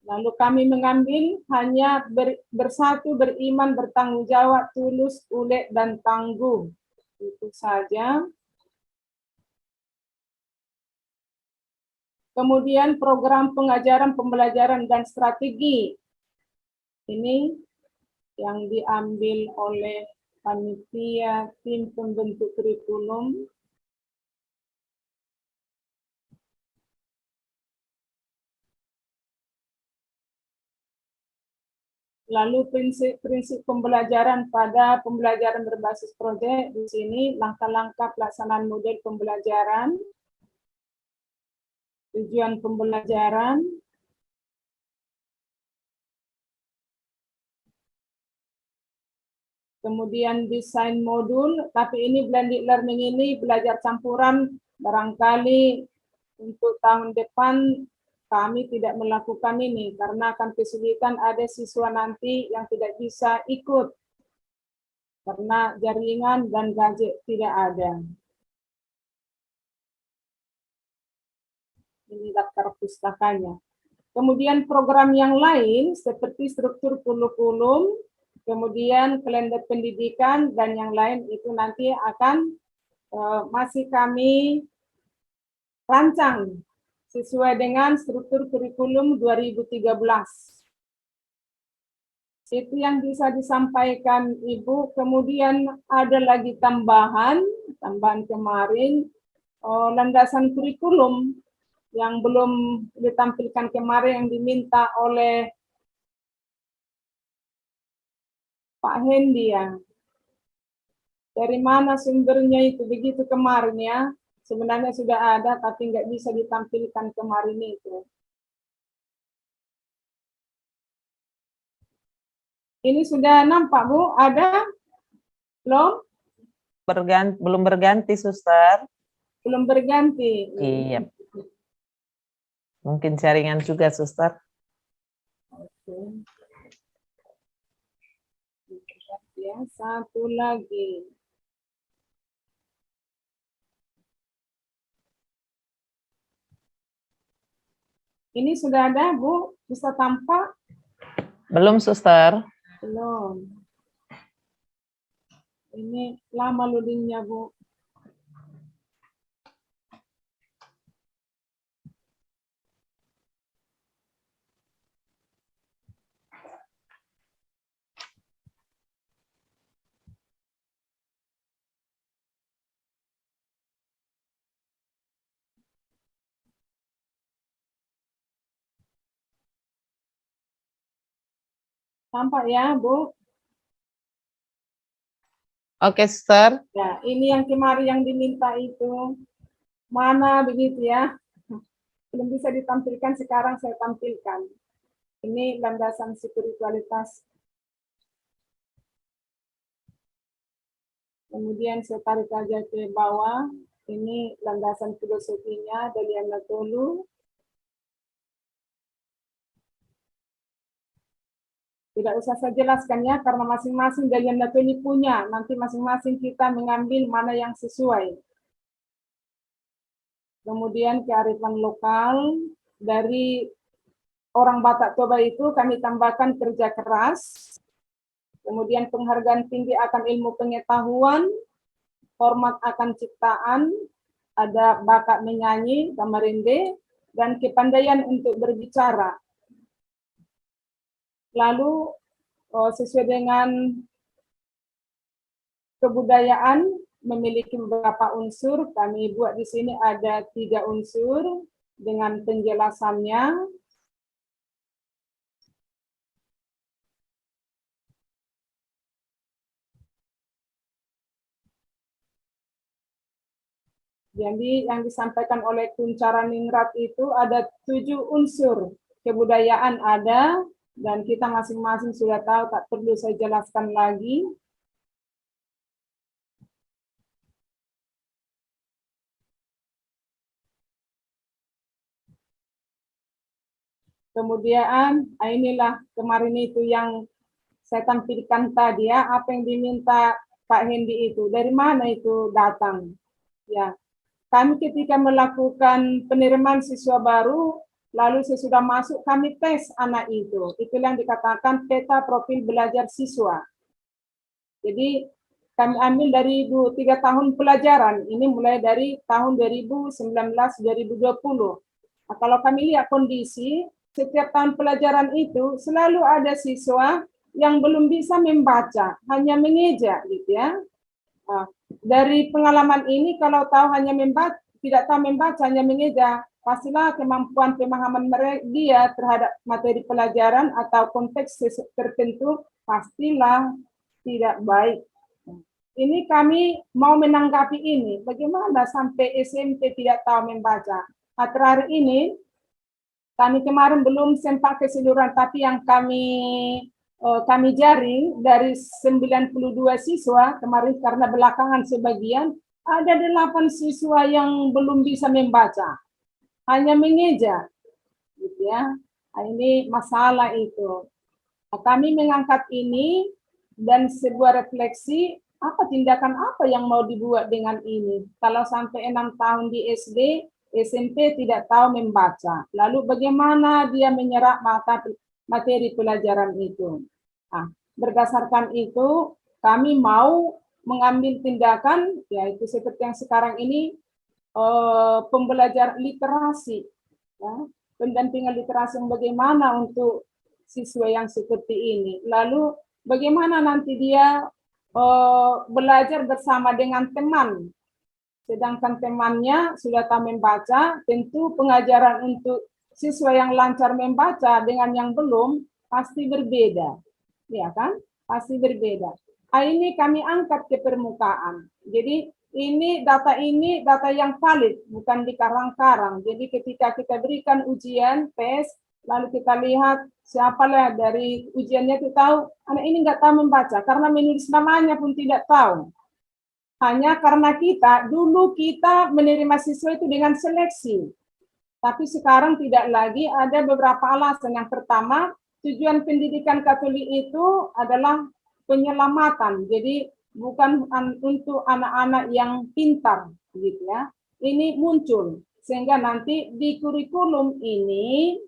S3: Lalu kami mengambil hanya bersatu, beriman, bertanggung jawab, tulus, ulet, dan tangguh. Itu saja. Kemudian program pengajaran, pembelajaran, dan strategi. Ini yang diambil oleh panitia tim pembentuk kurikulum. Lalu prinsip-prinsip pembelajaran pada pembelajaran berbasis proyek. Di sini langkah-langkah pelaksanaan model pembelajaran, tujuan pembelajaran, kemudian desain modul, tapi ini blended learning ini belajar campuran, barangkali untuk tahun depan kami tidak melakukan ini karena akan kesulitan ada siswa nanti yang tidak bisa ikut karena jaringan dan gadget tidak ada. Ini daftar pustakanya. Kemudian program yang lain seperti struktur kurikulum, kemudian kalender pendidikan dan yang lain itu nanti akan masih kami rancang sesuai dengan struktur kurikulum 2013. Itu yang bisa disampaikan Ibu. Kemudian ada lagi tambahan kemarin, landasan kurikulum yang belum ditampilkan kemarin yang diminta oleh Pak Hendi ya. Dari mana sumbernya itu begitu kemarin ya. Sebenarnya sudah ada, tapi nggak bisa ditampilkan kemarin itu. Ini sudah nampak, Bu? Ada? Belum?
S1: Belum berganti, Suster.
S3: Belum berganti.
S1: Iya. Mungkin jaringan juga, Suster.
S3: Oke. Ya, satu lagi. Ini sudah ada, Bu? Bisa tampak?
S1: Belum, Suster.
S3: Belum. Ini lama loadingnya, Bu. Tampak ya, Bu?
S1: Oke, Suster.
S3: Ya, ini yang kemarin yang diminta itu. Mana begitu ya? Belum bisa ditampilkan, sekarang saya tampilkan. Ini landasan spiritualitas. Kemudian saya tarik aja ke bawah. Ini landasan filosofinya dari Anatolu. Tidak usah saya jelaskan ya, karena masing-masing dari Anatolu punya. Nanti masing-masing kita mengambil mana yang sesuai. Kemudian kearifan lokal dari orang Batak Toba itu kami tambahkan kerja keras. Kemudian penghargaan tinggi akan ilmu pengetahuan, hormat akan ciptaan, ada bakat menyanyi, kamarinde, dan kepandaian untuk berbicara. Lalu sesuai dengan kebudayaan memiliki beberapa unsur, kami buat di sini ada 3 unsur dengan penjelasannya. Jadi yang disampaikan oleh Kuncara Ningrat itu ada 7 unsur. Kebudayaan ada, dan kita masing-masing sudah tahu, tak perlu saya jelaskan lagi. Kemudian inilah kemarin itu yang saya tampilkan tadi ya, apa yang diminta Pak Hendi itu. Dari mana itu datang? Ya, kami ketika melakukan penerimaan siswa baru, lalu sesudah masuk kami tes anak itu. Itulah yang dikatakan peta profil belajar siswa. Jadi kami ambil dari 3 tahun pelajaran. Ini mulai dari tahun 2019-2020. Nah, kalau kami lihat kondisi, setiap tahun pelajaran itu selalu ada siswa yang belum bisa membaca, hanya mengeja gitu ya. Nah, dari pengalaman ini kalau tahu hanya membaca, tidak tahu membaca, hanya mengeja, pastilah kemampuan pemahaman dia terhadap materi pelajaran atau konteks tertentu pastilah tidak baik. Ini kami mau menanggapi ini, bagaimana sampai SMP tidak tahu membaca. Nah, terakhir ini kami kemarin belum sempat keseluruhan, tapi yang kami jaring dari 92 siswa kemarin, karena belakangan sebagian, ada 8 siswa yang belum bisa membaca, hanya mengeja, gitu ya. Nah, ini masalah itu. Nah, kami mengangkat ini dan sebuah refleksi, apa tindakan apa yang mau dibuat dengan ini. Kalau sampai 6 tahun di SD, SMP tidak tahu membaca. Lalu bagaimana dia menyerap materi pelajaran itu. Nah, berdasarkan itu kami mau mengambil tindakan, yaitu seperti yang sekarang ini, pembelajaran literasi, ya, pendampingan literasi yang bagaimana untuk siswa yang seperti ini. Lalu bagaimana nanti dia belajar bersama dengan teman, sedangkan temannya sudah tahu membaca. Tentu pengajaran untuk siswa yang lancar membaca dengan yang belum pasti berbeda, ya kan? Pasti berbeda. Ini kami angkat ke permukaan. Jadi ini data yang valid, bukan dikarang-karang. Jadi ketika kita berikan ujian, tes, lalu kita lihat siapalah dari ujiannya itu tahu, anak ini nggak tahu membaca, karena menulis namanya pun tidak tahu. Hanya karena dulu kita menerima siswa itu dengan seleksi. Tapi sekarang tidak lagi, ada beberapa alasan. Yang pertama, tujuan pendidikan Katolik itu adalah penyelamatan. Jadi bukan untuk anak-anak yang pintar, gitu ya. Ini muncul sehingga nanti di kurikulum ini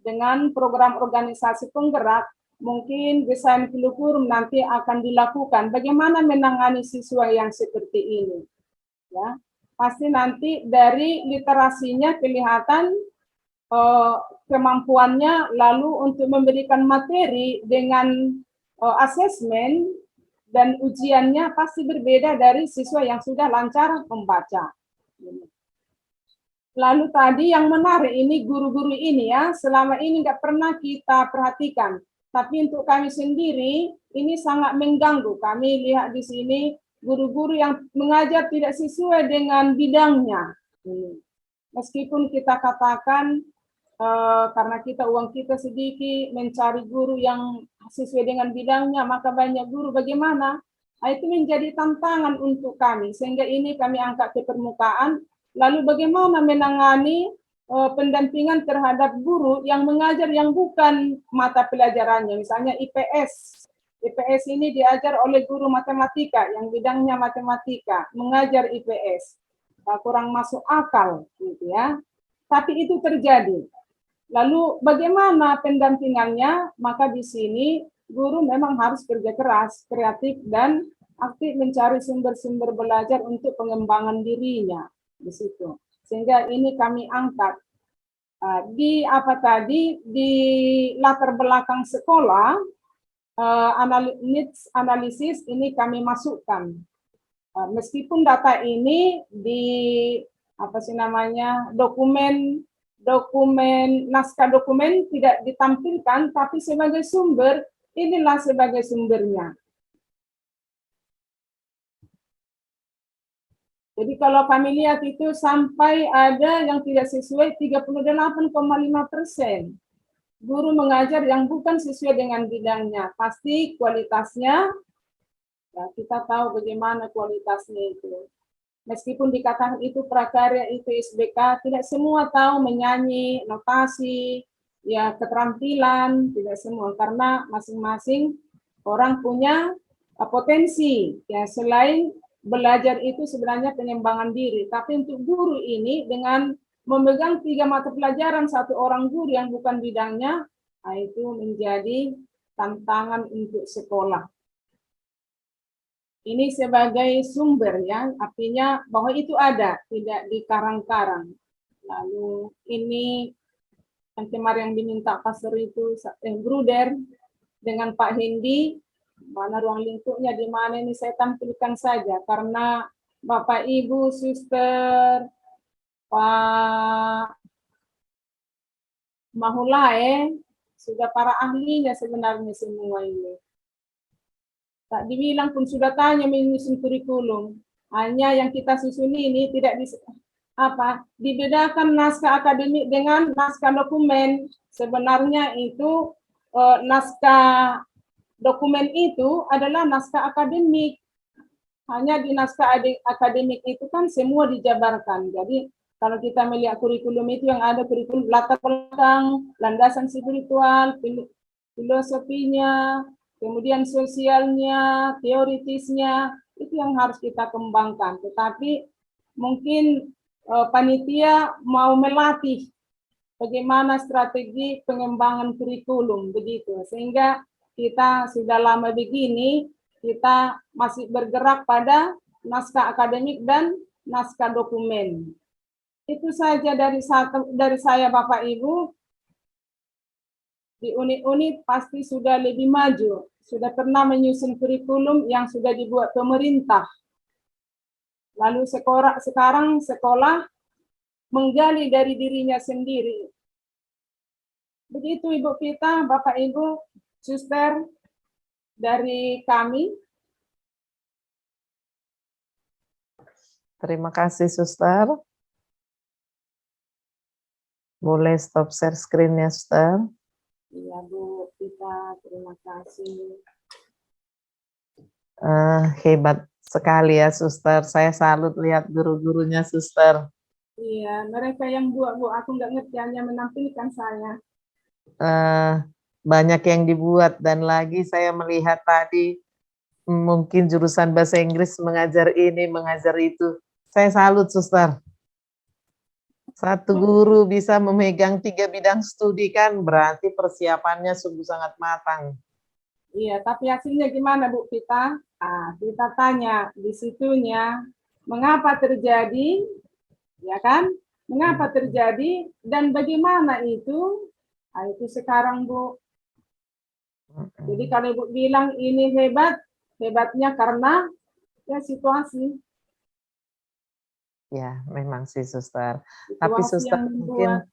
S3: dengan program organisasi penggerak mungkin desain kurikulum nanti akan dilakukan. Bagaimana menangani siswa yang seperti ini? Ya, pasti nanti dari literasinya kelihatan kemampuannya, lalu untuk memberikan materi dengan asesmen dan ujiannya pasti berbeda dari siswa yang sudah lancar membaca. Lalu tadi yang menarik ini guru-guru ini ya, selama ini nggak pernah kita perhatikan. Tapi untuk kami sendiri ini sangat mengganggu. Kami lihat di sini guru-guru yang mengajar tidak sesuai dengan bidangnya. Meskipun kita katakan karena uang kita sedikit, mencari guru yang sesuai dengan bidangnya, maka banyak guru bagaimana? Itu menjadi tantangan untuk kami, sehingga ini kami angkat ke permukaan. Lalu bagaimana menangani pendampingan terhadap guru yang mengajar yang bukan mata pelajarannya, misalnya IPS. IPS ini diajar oleh guru matematika, yang bidangnya matematika, mengajar IPS. Kurang masuk akal, gitu ya. Tapi itu terjadi. Lalu bagaimana pendampingannya? Maka di sini guru memang harus kerja keras, kreatif, dan aktif mencari sumber-sumber belajar untuk pengembangan dirinya di situ. Sehingga ini kami angkat di latar belakang sekolah, analisis ini kami masukkan. Meskipun data ini di dokumen naskah dokumen tidak ditampilkan, tapi sebagai sumber, inilah sebagai sumbernya. Jadi kalau kami lihat itu sampai ada yang tidak sesuai 38,5%. Guru mengajar yang bukan sesuai dengan bidangnya. Pasti kualitasnya, ya kita tahu bagaimana kualitasnya itu. Meskipun dikatakan itu prakarya, itu SBK, tidak semua tahu menyanyi, notasi, ya keterampilan, tidak semua. Karena masing-masing orang punya potensi. Ya selain belajar itu sebenarnya pengembangan diri. Tapi untuk guru ini dengan memegang 3 mata pelajaran satu orang guru yang bukan bidangnya, itu menjadi tantangan untuk sekolah. Ini sebagai sumber ya, artinya bahwa itu ada, tidak dikarang-karang. Lalu ini yang kemarin yang diminta pastor itu, Bruder dengan Pak Hendi, mana ruang lingkupnya di mana ini saya tampilkan saja, karena Bapak Ibu, Suster, Pak Mahulae, sudah para ahlinya sebenarnya semua ini. Tak dibilang pun sudah tanya menyusun kurikulum. Hanya yang kita susun ini tidak dibedakan naskah akademik dengan naskah dokumen. Sebenarnya itu naskah dokumen itu adalah naskah akademik. Hanya di naskah akademik itu kan semua dijabarkan. Jadi kalau kita melihat kurikulum itu yang ada kurikulum latar belakang, landasan spiritual, filosofinya, kemudian sosialnya, teoritisnya, itu yang harus kita kembangkan. Tetapi mungkin panitia mau melatih bagaimana strategi pengembangan kurikulum, begitu. Sehingga kita sudah lama begini, kita masih bergerak pada naskah akademik dan naskah dokumen. Itu saja dari saya Bapak Ibu. Di unit-unit pasti sudah lebih maju, sudah pernah menyusun kurikulum yang sudah dibuat pemerintah. Lalu sekarang sekolah menggali dari dirinya sendiri. Begitu Ibu Pita, Bapak Ibu, Suster, dari kami.
S1: Terima kasih, Suster. Boleh stop share screen-nya, Suster.
S3: Iya Bu Pita, terima kasih.
S1: Hebat sekali ya, Suster. Saya salut lihat guru-gurunya, Suster.
S3: Iya, mereka yang buat Bu, aku nggak ngerti, hanya menampilkan saya.
S1: Banyak yang dibuat, dan lagi saya melihat tadi mungkin jurusan bahasa Inggris mengajar ini, mengajar itu. Saya salut, Suster. Satu guru bisa memegang 3 bidang studi kan berarti persiapannya sungguh sangat matang.
S3: Iya, tapi hasilnya gimana Bu Pita? Kita tanya di situnya, mengapa terjadi, ya kan? Mengapa terjadi dan bagaimana itu? Itu sekarang Bu. Jadi kalau Ibu bilang ini hebat, hebatnya karena ya situasi.
S1: Ya, memang sih, Suster. Tapi
S3: Situasi
S1: Suster,
S3: yang
S1: mungkin
S3: membuat.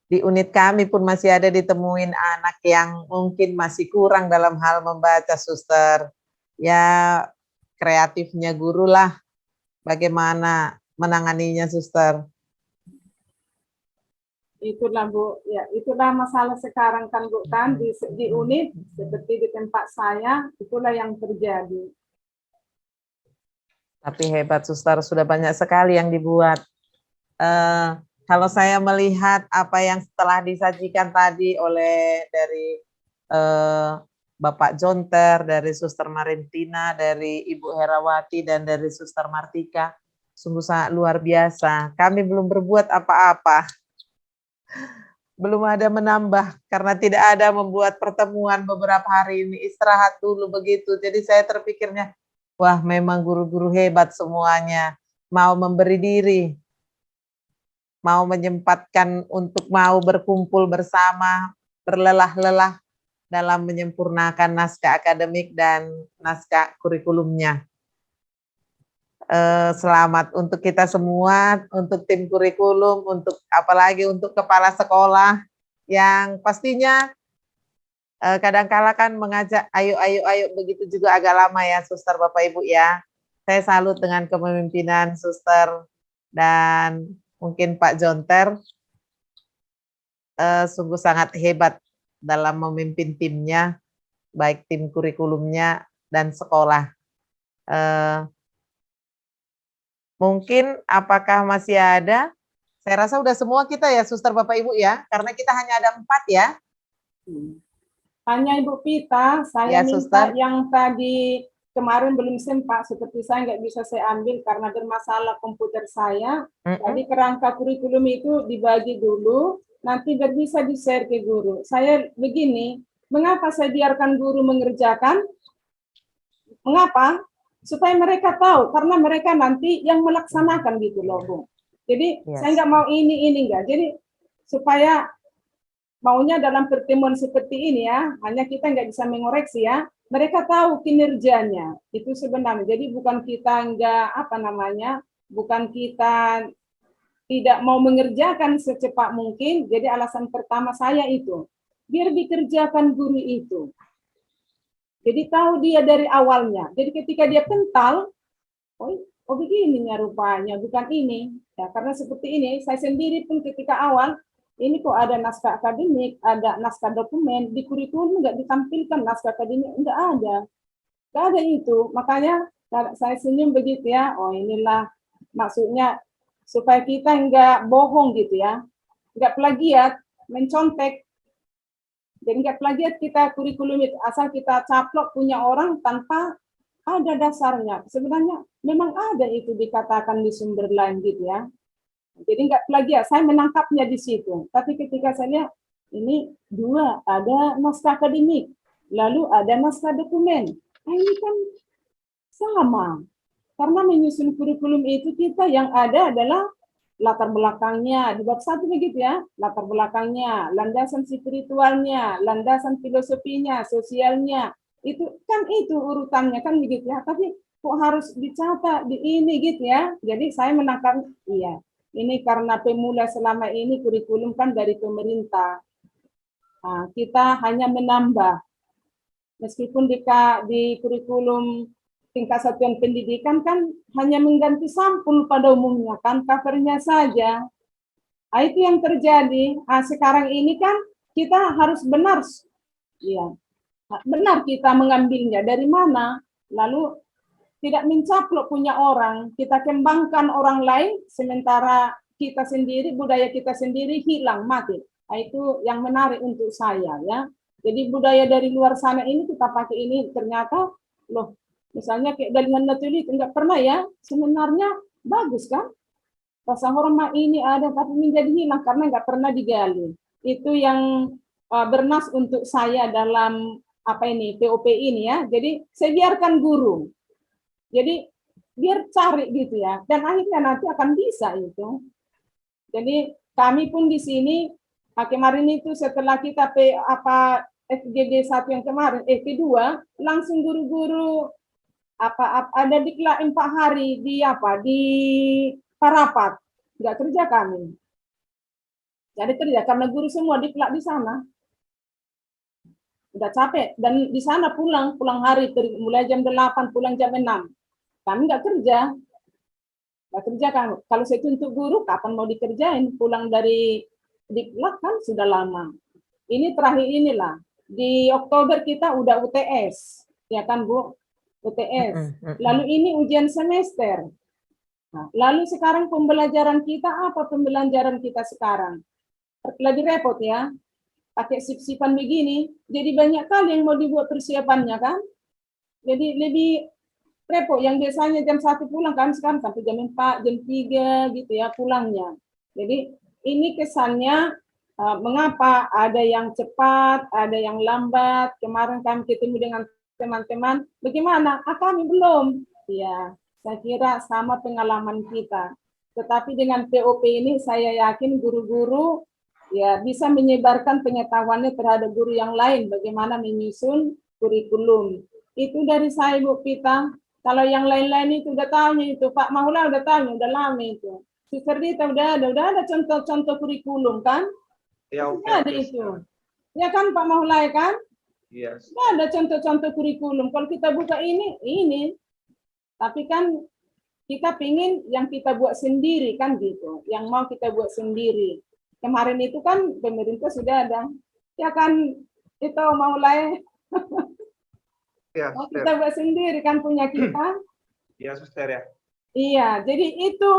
S1: di unit kami pun masih ada ditemuin anak yang mungkin masih kurang dalam hal membaca, Suster. Ya, kreatifnya guru lah, bagaimana menanganinya, Suster.
S3: Itulah Bu, ya itulah masalah sekarang kan Bu kan di unit seperti di tempat saya, itulah yang terjadi.
S1: Tapi hebat, Suster, sudah banyak sekali yang dibuat. Kalau saya melihat apa yang telah disajikan tadi oleh dari Bapak Jonter, dari Suster Marintina, dari Ibu Herawati, dan dari Suster Martika, sungguh sangat luar biasa. Kami belum berbuat apa-apa, belum ada menambah, karena tidak ada membuat pertemuan beberapa hari ini, istirahat dulu begitu. Jadi saya terpikirnya, wah memang guru-guru hebat semuanya, mau memberi diri, mau menyempatkan untuk mau berkumpul bersama, berlelah-lelah dalam menyempurnakan naskah akademik dan naskah kurikulumnya. Selamat untuk kita semua, untuk tim kurikulum, untuk apalagi untuk kepala sekolah yang pastinya kadang-kala kan mengajak ayo begitu juga agak lama ya, Suster, Bapak Ibu ya. Saya salut dengan kepemimpinan Suster dan mungkin Pak Jonter, sungguh sangat hebat dalam memimpin timnya, baik tim kurikulumnya dan sekolah. Mungkin apakah masih ada? Saya rasa udah semua kita ya, Suster, Bapak Ibu ya, karena kita hanya ada 4 ya.
S3: Hanya Ibu Pita, saya
S1: Ya,
S3: minta
S1: Suster.
S3: yang tadi kemarin belum sempat, seperti saya nggak bisa saya ambil karena bermasalah komputer saya. Jadi kerangka kurikulum itu dibagi dulu, nanti biar bisa di-share ke guru. Saya begini, mengapa saya biarkan guru mengerjakan? Mengapa? Supaya mereka tahu, karena mereka nanti yang melaksanakan gitu loh, Bu. Jadi saya nggak mau ini enggak. Jadi supaya maunya dalam pertemuan seperti ini ya, hanya kita nggak bisa mengoreksi ya, mereka tahu kinerjanya, itu sebenarnya. Jadi bukan kita bukan kita tidak mau mengerjakan secepat mungkin, jadi alasan pertama saya itu, biar dikerjakan guru itu. Jadi tahu dia dari awalnya, jadi ketika dia kental, oh begininya rupanya, bukan ini. Ya, karena seperti ini, saya sendiri pun ketika awal, ini kok ada naskah akademik, ada naskah dokumen, di kurikulum nggak ditampilkan naskah akademik, nggak ada itu. Makanya saya senyum begitu ya, oh inilah maksudnya supaya kita nggak bohong gitu ya, nggak plagiat, mencontek. Jadi nggak plagiat kita kurikulum itu, asal kita caplok punya orang tanpa ada dasarnya. Sebenarnya memang ada itu dikatakan di sumber lain gitu ya. Jadi nggak plagiat, saya menangkapnya di situ. Tapi ketika saya lihat, ini dua, ada naskah akademik, lalu ada naskah dokumen. Ini kan sama. Karena menyusun kurikulum itu kita yang ada adalah latar belakangnya, di bab 1 begitu ya, latar belakangnya, landasan spiritualnya, landasan filosofinya, sosialnya, itu kan itu urutannya kan begitu ya, tapi kok harus dicatat di ini gitu ya. Jadi saya menangkap, iya, ini karena pemula selama ini kurikulum kan dari pemerintah. Nah, kita hanya menambah, meskipun di kurikulum tingkat satuan pendidikan kan hanya mengganti sampul pada umumnya kan, covernya saja. Nah, itu yang terjadi. Nah, sekarang ini kan kita harus benar, ya, benar kita mengambilnya dari mana, lalu tidak mencaplok punya orang, kita kembangkan orang lain, sementara kita sendiri, budaya kita sendiri hilang, mati. Nah, itu yang menarik untuk saya ya. Jadi budaya dari luar sana ini kita pakai ini, ternyata loh, misalnya kayak galian natulis enggak pernah ya, sebenarnya bagus kan? Rasa hormat ini ada tapi menjadi hilang karena enggak pernah digali. Itu yang bernas untuk saya dalam apa ini POP ini ya. Jadi saya biarkan guru. Jadi biar cari gitu ya. Dan akhirnya nanti akan bisa itu. Jadi kami pun di sini kemarin itu setelah kita FGD 1 yang kemarin, kedua langsung guru-guru ada diklat 4 hari di Parapat, nggak kerja kami. Jadi kerja karena guru semua diklat di sana. Udah capek dan di sana pulang hari mulai jam 8 pulang jam 6. Kami nggak kerja. Nggak kerja kan. Kalau saya untuk guru kapan mau dikerjain? Pulang dari diklat kan sudah lama. Ini terakhir inilah. Di Oktober kita udah UTS, ya kan Bu? UTS. Lalu ini ujian semester. Nah, lalu sekarang pembelajaran kita apa pembelajaran kita sekarang? Lebih repot ya, pakai sip-sipan begini. Jadi banyak kali yang mau dibuat persiapannya kan? Jadi lebih repot. Yang biasanya jam 1 pulang kan sekarang sampai jam 4, jam 3 gitu ya pulangnya. Jadi ini kesannya mengapa ada yang cepat, ada yang lambat. Kemarin kami ketemu dengan teman-teman, bagaimana? Kami belum. Ya, saya kira sama pengalaman kita. Tetapi dengan POP ini saya yakin guru-guru ya bisa menyebarkan pengetahuannya terhadap guru yang lain bagaimana menyusun kurikulum. Itu dari saya Bu Pita. Kalau yang lain-lain itu udah tahu itu, Pak Mahula udah tahu, udah lama itu. Suster Dita udah ada contoh-contoh kurikulum kan? Ya, ada itu. Ya kan Pak Mahulai kan? Yes. Ada contoh-contoh kurikulum. Kalau kita buka ini. Tapi kan kita pingin yang kita buat sendiri kan gitu. Yang mau kita buat sendiri. Kemarin itu kan pemerintah sudah ada. Ya kan itu Mahulai. Ya, mau kita buat sendiri kan punya kita. Iya, Suster ya. Iya, jadi itu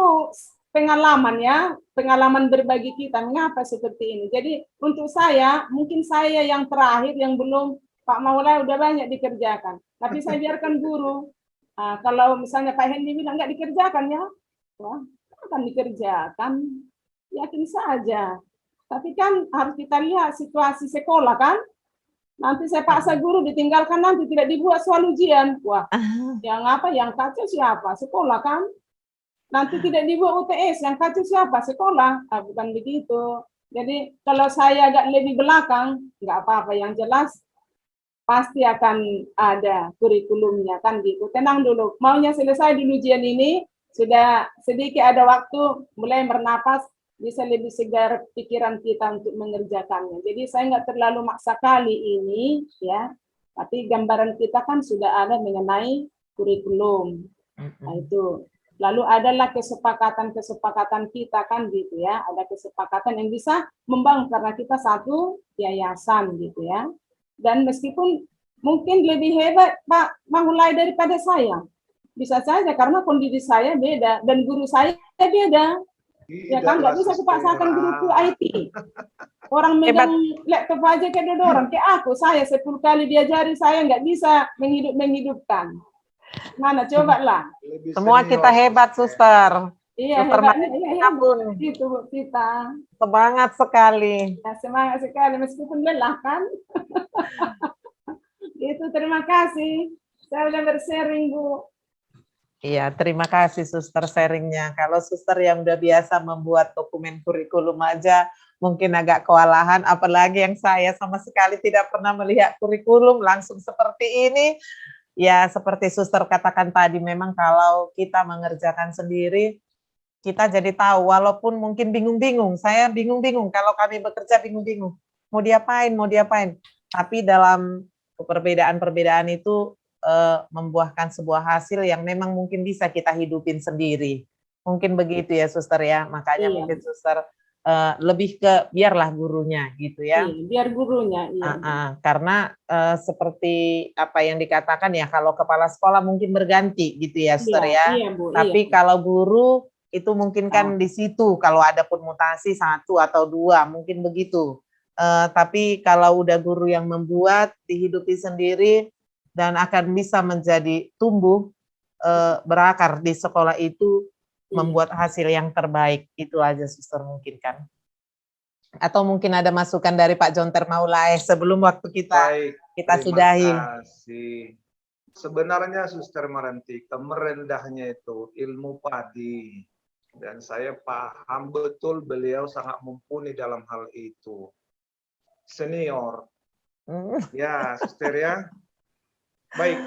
S3: pengalaman ya, pengalaman berbagi kita, mengapa seperti ini. Jadi untuk saya, mungkin saya yang terakhir yang belum, Pak Maulai udah banyak dikerjakan. Tapi saya biarkan guru. Kalau misalnya Pak Hendy bilang nggak dikerjakan ya, wah, akan dikerjakan. Yakin saja. Tapi kan harus kita lihat situasi sekolah kan. Nanti saya paksa guru ditinggalkan nanti tidak dibuat soal ujian. Wah, yang apa? Yang kacau siapa? Sekolah kan? Nanti tidak dibuat UTS, yang kacau siapa? Sekolah. Bukan begitu. Jadi kalau saya agak lebih belakang, nggak apa-apa. Yang jelas pasti akan ada kurikulumnya kan gitu. Tenang dulu. Maunya selesai dulu ujian ini, sudah sedikit ada waktu mulai bernapas, bisa lebih segar pikiran kita untuk mengerjakannya. Jadi saya nggak terlalu maksa kali ini, ya. Tapi gambaran kita kan sudah ada mengenai kurikulum. Nah itu. Lalu adalah kesepakatan kita kan gitu ya, ada kesepakatan yang bisa membangun karena kita satu yayasan gitu ya. Dan meskipun mungkin lebih hebat Pak Mahulai daripada saya, bisa saja karena kondisi saya beda dan guru saya beda. Ya kan nggak bisa kupaksakan guruku IT. Orang megang laptop aja kayak orang kayak saya 10 kali diajari saya nggak bisa menghidupkan. Mana coba lah.
S1: Semua kita hebat, Suster.
S3: Iya, hebatnya hebat. Itu kita.
S1: Semangat sekali.
S3: Ya, semangat sekali meskipun lelah kan. Itu terima kasih. Saya udah bersharing, Bu.
S1: Iya, terima kasih Suster sharingnya. Kalau Suster yang udah biasa membuat dokumen kurikulum aja mungkin agak kewalahan, apalagi yang saya sama sekali tidak pernah melihat kurikulum langsung seperti ini. Ya, seperti Suster katakan tadi, memang kalau kita mengerjakan sendiri, kita jadi tahu, walaupun mungkin bingung-bingung. Saya bingung-bingung, kalau kami bekerja bingung-bingung. Mau diapain. Tapi dalam perbedaan-perbedaan itu, membuahkan sebuah hasil yang memang mungkin bisa kita hidupin sendiri. Mungkin begitu ya Suster ya, makanya
S3: Iya.
S1: mungkin Suster lebih ke biarlah gurunya gitu ya.
S3: Iya, biar gurunya, iya.
S1: Karena seperti apa yang dikatakan ya, kalau kepala sekolah mungkin berganti gitu ya Suster
S3: Iya,
S1: ya.
S3: iya Bu,
S1: Tapi
S3: iya.
S1: kalau guru itu mungkin kan di situ kalau ada pun mutasi 1 atau 2 mungkin begitu. Tapi kalau udah guru yang membuat, dihidupi sendiri dan akan bisa menjadi tumbuh berakar di sekolah itu, membuat hasil yang terbaik. Itu aja Suster mungkin kan. Atau mungkin ada masukan dari Pak Jonter Maulay sebelum waktu kita sudahi.
S4: Terima kasih. Sebenarnya Suster Marantika merendahnya itu ilmu padi. Dan saya paham betul beliau sangat mumpuni dalam hal itu. Senior. Ya, Suster ya. Baik,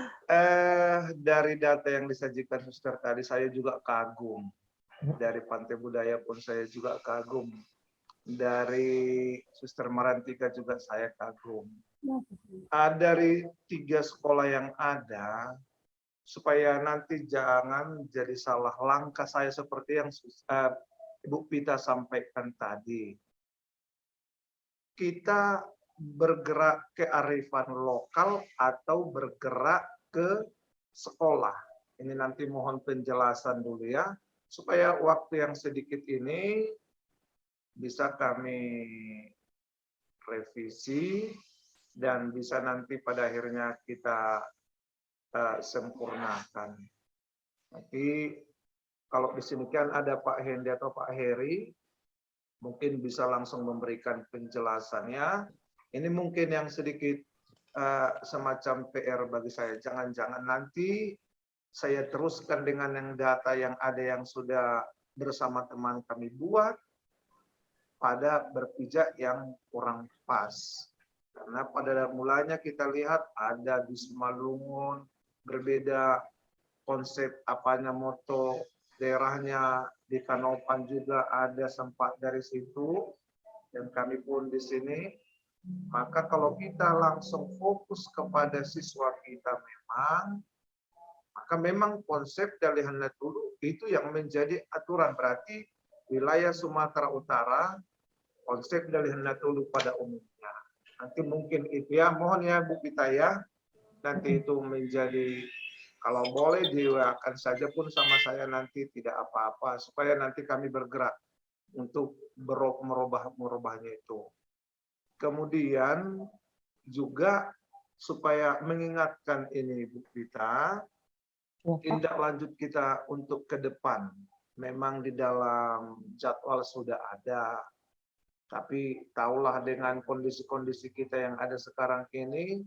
S4: dari data yang disajikan Suster tadi saya juga kagum. Dari Pantai Budaya pun saya juga kagum. Dari Suster Marantika juga saya kagum. Dari 3 sekolah yang ada, supaya nanti jangan jadi salah langkah saya seperti yang Ibu Pita sampaikan tadi. Kita bergerak ke arifan lokal atau bergerak ke sekolah. Ini nanti mohon penjelasan dulu ya, supaya waktu yang sedikit ini bisa kami revisi dan bisa nanti pada akhirnya kita sempurnakan. Tapi kalau di sini kan ada Pak Hendi atau Pak Heri, mungkin bisa langsung memberikan penjelasannya. Ini mungkin yang sedikit semacam PR bagi saya. Jangan-jangan nanti saya teruskan dengan yang data yang ada yang sudah bersama teman kami buat pada berpijak yang kurang pas. Karena pada mulanya kita lihat ada di Simalungun berbeda konsep apanya moto daerahnya, di Kanopan juga ada sempat dari situ dan kami pun di sini. Maka kalau kita langsung fokus kepada siswa kita maka memang konsep dari Handayatullah itu yang menjadi aturan. Berarti wilayah Sumatera Utara konsep dari Handayatullah pada umumnya. Nanti mungkin itu ya, mohon ya Bu Pita ya, nanti itu menjadi, kalau boleh diwakilkan saja pun sama saya nanti tidak apa-apa, supaya nanti kami bergerak untuk merubahnya itu. Kemudian juga supaya mengingatkan ini Bu Pita, tindak lanjut kita untuk ke depan. Memang di dalam jadwal sudah ada, tapi tahulah dengan kondisi-kondisi kita yang ada sekarang ini,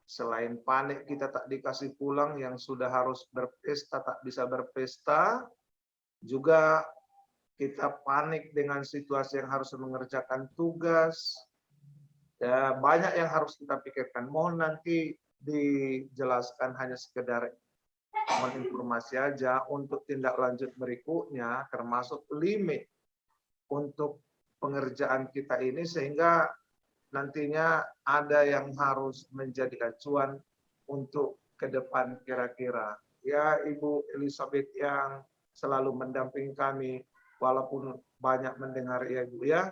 S4: selain panik kita tak dikasih pulang, yang sudah harus berpesta tak bisa berpesta, juga kita panik dengan situasi yang harus mengerjakan tugas. Ya, banyak yang harus kita pikirkan. Mohon nanti dijelaskan hanya sekedar informasi aja untuk tindak lanjut berikutnya, termasuk limit untuk pengerjaan kita ini, sehingga nantinya ada yang harus menjadi acuan untuk ke depan kira-kira. Ya, Ibu Elizabeth yang selalu mendampingi kami, walaupun banyak mendengar ya Ibu ya.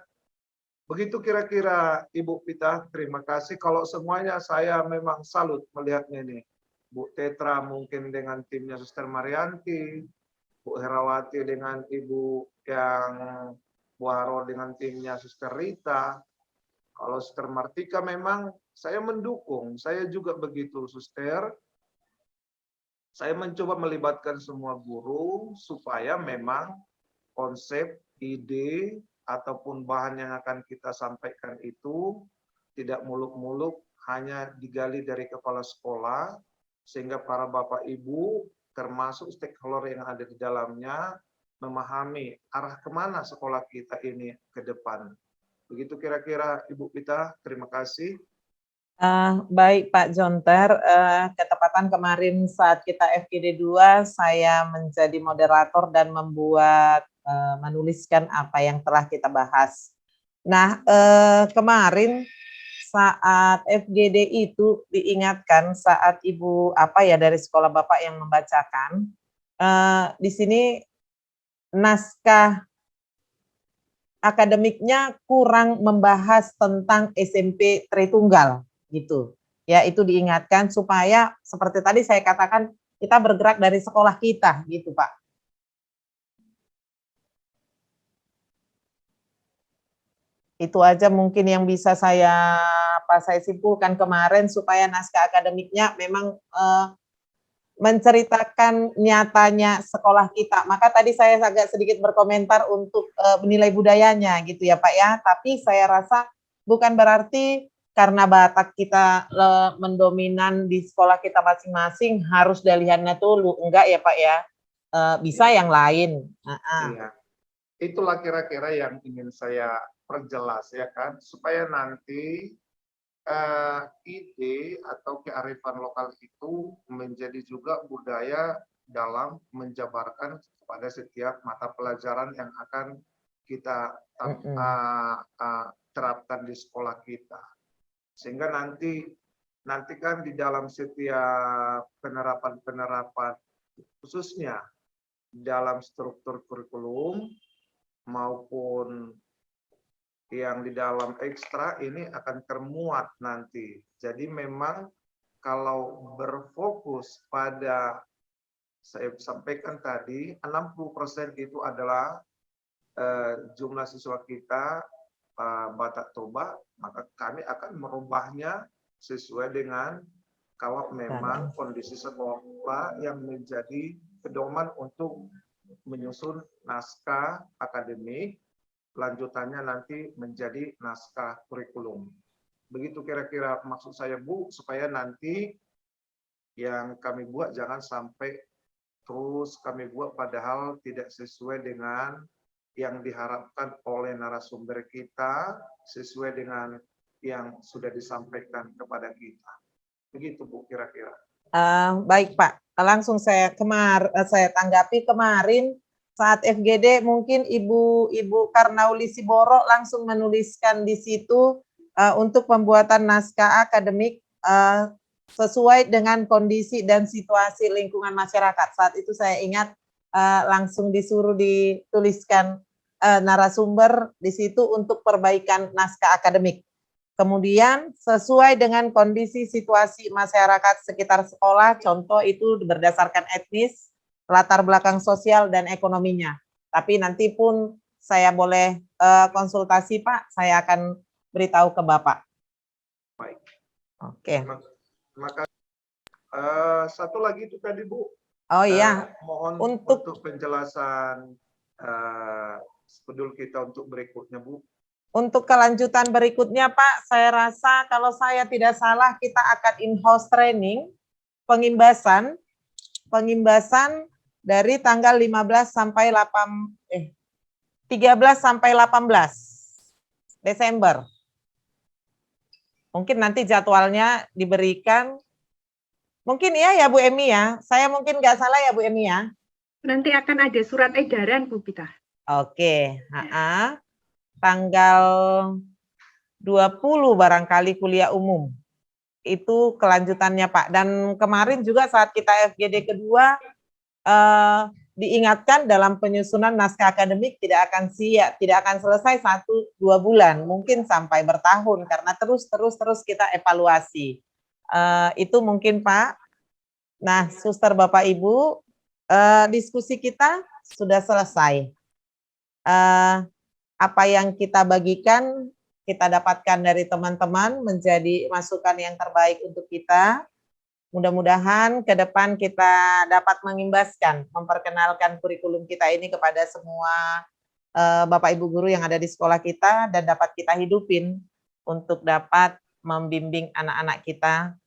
S4: Begitu kira-kira Ibu Pita, terima kasih. Kalau semuanya saya memang salut melihatnya ini. Bu Tetra mungkin dengan timnya Suster Marianti, Bu Herawati dengan Ibu yang Bu Haro dengan timnya Suster Rita. Kalau Suster Martika memang saya mendukung, saya juga begitu Suster. Saya mencoba melibatkan semua guru supaya memang konsep, ide, ataupun bahan yang akan kita sampaikan itu tidak muluk-muluk, hanya digali dari kepala sekolah, sehingga para Bapak Ibu, termasuk stakeholder yang ada di dalamnya, memahami arah kemana sekolah kita ini ke depan. Begitu kira-kira Ibu Pita, terima kasih.
S1: Baik Pak Jonter, ketepatan kemarin saat kita FGD 2, saya menjadi moderator dan membuat menuliskan apa yang telah kita bahas. Nah, kemarin saat FGD itu diingatkan saat Ibu dari sekolah Bapak yang membacakan, di sini naskah akademiknya kurang membahas tentang SMP Tritunggal gitu. Ya, itu diingatkan supaya seperti tadi saya katakan kita bergerak dari sekolah kita gitu, Pak. Itu aja mungkin yang bisa saya simpulkan kemarin supaya naskah akademiknya memang menceritakan nyatanya sekolah kita. Maka tadi saya agak sedikit berkomentar untuk nilai budayanya gitu ya Pak ya. Tapi saya rasa bukan berarti karena Batak kita mendominan di sekolah kita masing-masing harus dalihannya dulu. Enggak ya Pak ya. Bisa yang lain.
S4: Iya. Itulah kira-kira yang ingin saya perjelas ya kan, supaya nanti ide atau kearifan lokal itu menjadi juga budaya dalam menjabarkan kepada setiap mata pelajaran yang akan kita terapkan di sekolah kita. Sehingga nanti kan di dalam setiap penerapan khususnya dalam struktur kurikulum maupun yang di dalam ekstra ini akan termuat nanti. Jadi memang kalau berfokus pada, saya sampaikan tadi, 60% itu adalah jumlah siswa kita Batak Toba, maka kami akan merubahnya sesuai dengan kalau memang kondisi sekolah yang menjadi pedoman untuk menyusun naskah akademik, lanjutannya nanti menjadi naskah kurikulum. Begitu kira-kira maksud saya Bu, supaya nanti yang kami buat jangan sampai terus kami buat padahal tidak sesuai dengan yang diharapkan oleh narasumber kita, sesuai dengan yang sudah disampaikan kepada kita. Begitu Bu kira-kira.
S1: Baik Pak, langsung saya tanggapi kemarin saat FGD mungkin Ibu Karnauli Siboro langsung menuliskan di situ untuk pembuatan naskah akademik sesuai dengan kondisi dan situasi lingkungan masyarakat. Saat itu saya ingat langsung disuruh dituliskan narasumber di situ untuk perbaikan naskah akademik. Kemudian sesuai dengan kondisi situasi masyarakat sekitar sekolah, contoh itu berdasarkan etnis, latar belakang sosial dan ekonominya. Tapi nanti pun saya boleh konsultasi Pak, saya akan beritahu ke Bapak.
S4: Baik.
S1: Oke.
S4: Maka satu lagi itu tadi Bu.
S1: Oh iya.
S4: Mohon untuk penjelasan spedul kita untuk berikutnya Bu.
S1: Untuk kelanjutan berikutnya Pak, saya rasa kalau saya tidak salah kita akan in-house training pengimbasan dari tanggal 13 sampai 18 Desember. Mungkin nanti jadwalnya diberikan. Mungkin ya Bu Emi ya. Saya mungkin nggak salah ya Bu Emi ya.
S5: Nanti akan ada surat edaran Bu Pita.
S1: Oke. Tanggal 20 barangkali kuliah umum. Itu kelanjutannya Pak. Dan kemarin juga saat kita FGD kedua diingatkan dalam penyusunan naskah akademik tidak akan selesai 1-2 bulan, mungkin sampai bertahun karena terus kita evaluasi. Itu mungkin Pak. Nah, Suster Bapak Ibu, diskusi kita sudah selesai. Apa yang kita bagikan, kita dapatkan dari teman-teman menjadi masukan yang terbaik untuk kita. Mudah-mudahan ke depan kita dapat mengimbaskan, memperkenalkan kurikulum kita ini kepada semua Bapak Ibu guru yang ada di sekolah kita dan dapat kita hidupin untuk dapat membimbing anak-anak kita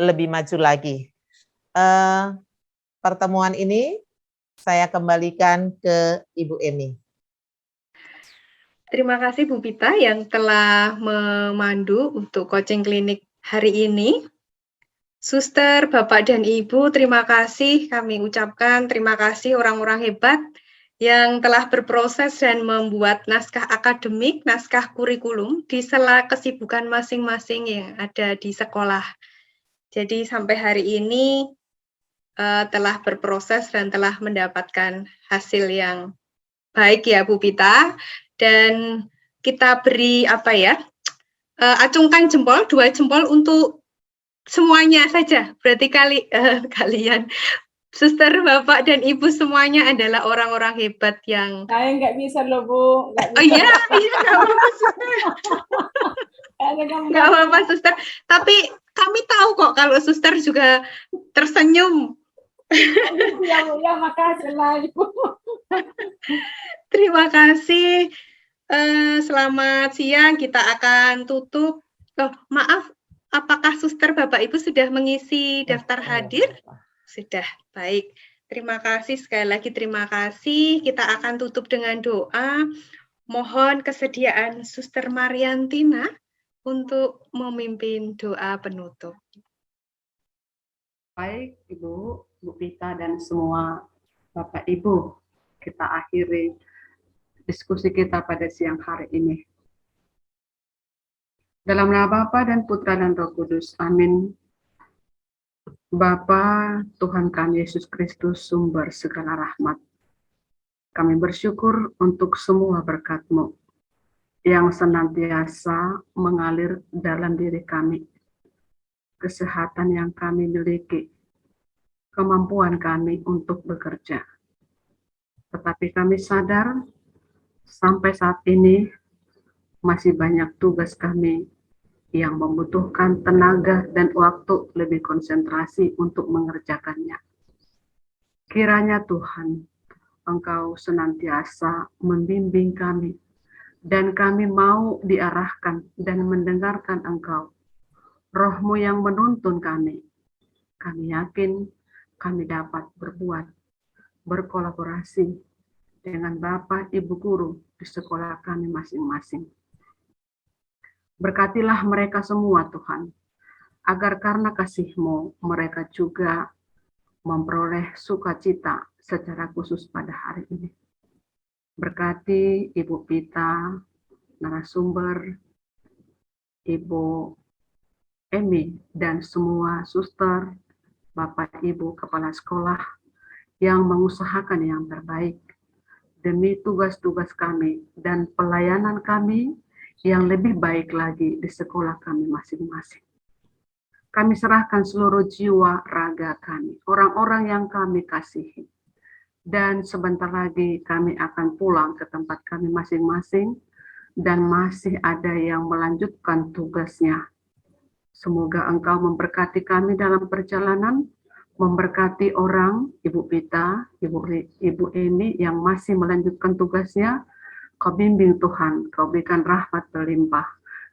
S1: lebih maju lagi. Pertemuan ini saya kembalikan ke Ibu Emi.
S5: Terima kasih Bu Pita yang telah memandu untuk coaching klinik hari ini. Suster, Bapak dan Ibu, terima kasih kami ucapkan, terima kasih orang-orang hebat yang telah berproses dan membuat naskah akademik, naskah kurikulum di sela kesibukan masing-masing yang ada di sekolah. Jadi sampai hari ini telah berproses dan telah mendapatkan hasil yang baik ya Bu Pita, dan kita beri acungkan jempol, 2 jempol untuk semuanya saja. Berarti kalian Suster, Bapak, dan Ibu semuanya adalah orang-orang hebat yang...
S3: Saya nggak bisa loh, Bu.
S5: Oh iya, nggak apa-apa, Suster. Nggak apa-apa, Suster. Tapi kami tahu kok kalau Suster juga tersenyum.
S3: Ya, Bu, ya, makasih lah, Ibu.
S5: Terima kasih. Selamat siang, kita akan tutup. Oh, maaf, apakah Suster, Bapak, Ibu sudah mengisi daftar hadir? Sudah, baik. Terima kasih sekali lagi, terima kasih. Kita akan tutup dengan doa. Mohon kesediaan Suster Mariantina untuk memimpin doa penutup.
S6: Baik, Ibu, Bu Pita, dan semua Bapak Ibu, kita akhiri diskusi kita pada siang hari ini. Dalam nama Bapa dan Putra dan Roh Kudus, amin. Bapa, Tuhan kami Yesus Kristus, sumber segala rahmat. Kami bersyukur untuk semua berkat-Mu yang senantiasa mengalir dalam diri kami. Kesehatan yang kami miliki, kemampuan kami untuk bekerja. Tetapi kami sadar, sampai saat ini masih banyak tugas kami yang membutuhkan tenaga dan waktu lebih konsentrasi untuk mengerjakannya. Kiranya Tuhan, Engkau senantiasa membimbing kami, dan kami mau diarahkan dan mendengarkan Engkau. Roh-Mu yang menuntun kami. Kami yakin kami dapat berkolaborasi dengan Bapak, Ibu guru di sekolah kami masing-masing. Berkatilah mereka semua, Tuhan, agar karena kasih-Mu mereka juga memperoleh sukacita secara khusus pada hari ini. Berkati Ibu Pita, narasumber, Ibu Emi, dan semua suster, Bapak Ibu kepala sekolah yang mengusahakan yang terbaik demi tugas-tugas kami dan pelayanan kami yang lebih baik lagi di sekolah kami masing-masing. Kami serahkan seluruh jiwa raga kami, orang-orang yang kami kasihi. Dan sebentar lagi kami akan pulang ke tempat kami masing-masing dan masih ada yang melanjutkan tugasnya. Semoga Engkau memberkati kami dalam perjalanan, memberkati orang, Ibu Pita, Ibu Eni yang masih melanjutkan tugasnya. Kau bimbing Tuhan, Kau berikan rahmat berlimpah,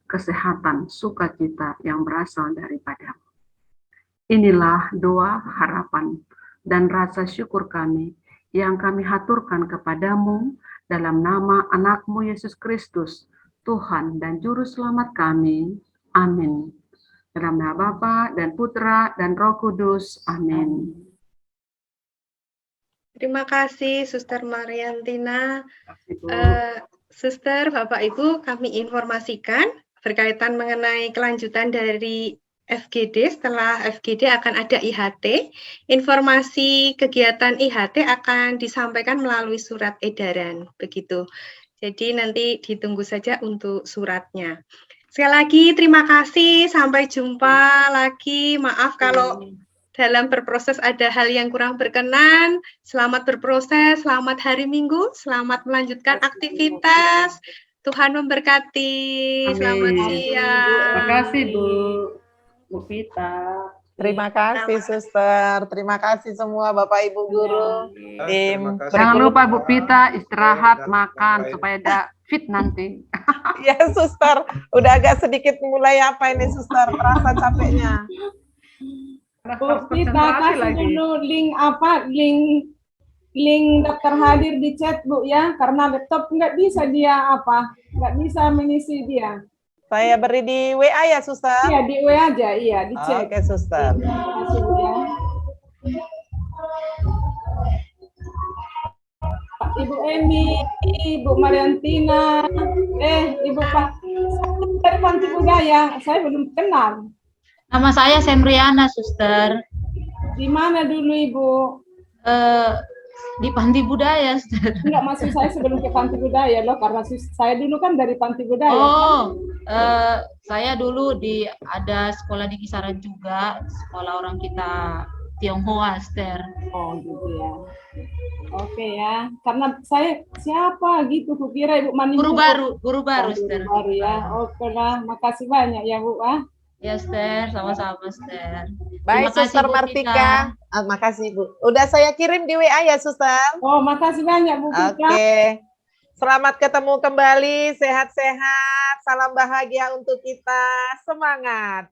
S6: kesehatan, sukacita yang berasal daripada-Mu. Inilah doa, harapan, dan rasa syukur kami yang kami haturkan kepadamu dalam nama anak-Mu Yesus Kristus, Tuhan dan Juru Selamat kami. Amin. Dalam nama Bapa dan Putra dan Roh Kudus. Amin.
S5: Terima kasih Suster Mariantina.
S6: Ibu.
S5: Suster, Bapak Ibu, kami informasikan berkaitan mengenai kelanjutan dari FGD. Setelah FGD akan ada IHT. Informasi kegiatan IHT akan disampaikan melalui surat edaran, begitu. Jadi nanti ditunggu saja untuk suratnya. Sekali lagi terima kasih, sampai jumpa lagi. Maaf kalau dalam berproses ada hal yang kurang berkenan. Selamat berproses, selamat hari Minggu, selamat melanjutkan aktivitas. Tuhan memberkati.
S6: Amin.
S5: Selamat siang.
S6: Terima kasih Bu Pita.
S1: Terima kasih Suster, terima kasih semua Bapak Ibu guru.
S4: Terima kasih.
S6: Jangan lupa Bu Pita istirahat, makan supaya ada fit nanti.
S1: Ya Suster, udah agak sedikit mulai apa ini Suster, terasa capeknya.
S3: Bu Pita, kasih dulu link daftar hadir di chat Bu ya, karena laptop nggak bisa nggak bisa mengisi dia.
S1: Saya beri di WA ya Suster?
S3: Iya di WA aja, iya di chat.
S1: Oke Suster.
S3: Terima kasih Bu ya. Ibu Emi, Ibu Mariantina, Ibu Pak dari Panti Budaya, saya belum kenal.
S2: Nama saya Semriana, Suster.
S3: Di mana dulu Ibu?
S2: Di Panti Budaya, Suster.
S3: Enggak, maksud saya sebelum ke Panti Budaya loh, karena saya dulu kan dari Panti Budaya.
S2: Oh, saya dulu ada sekolah di Kisaran juga, sekolah orang kita Tionghoa, Suster.
S3: Oh gitu ya. Oke ya, karena saya siapa gitu, kukira Ibu Mani.
S2: Guru baru, Suster.
S3: Guru baru ya. Oke lah, makasih banyak ya Bu.
S2: Ya, Suster, sama-sama, Suster.
S1: Baik,
S2: Terima kasih,
S1: Suster
S2: Bu
S1: Martika. Makasih, Bu. Udah saya kirim di WA ya, Suster.
S3: Oh, makasih banyak Bu.
S1: Oke. Selamat ketemu kembali, sehat-sehat. Salam bahagia untuk kita. Semangat.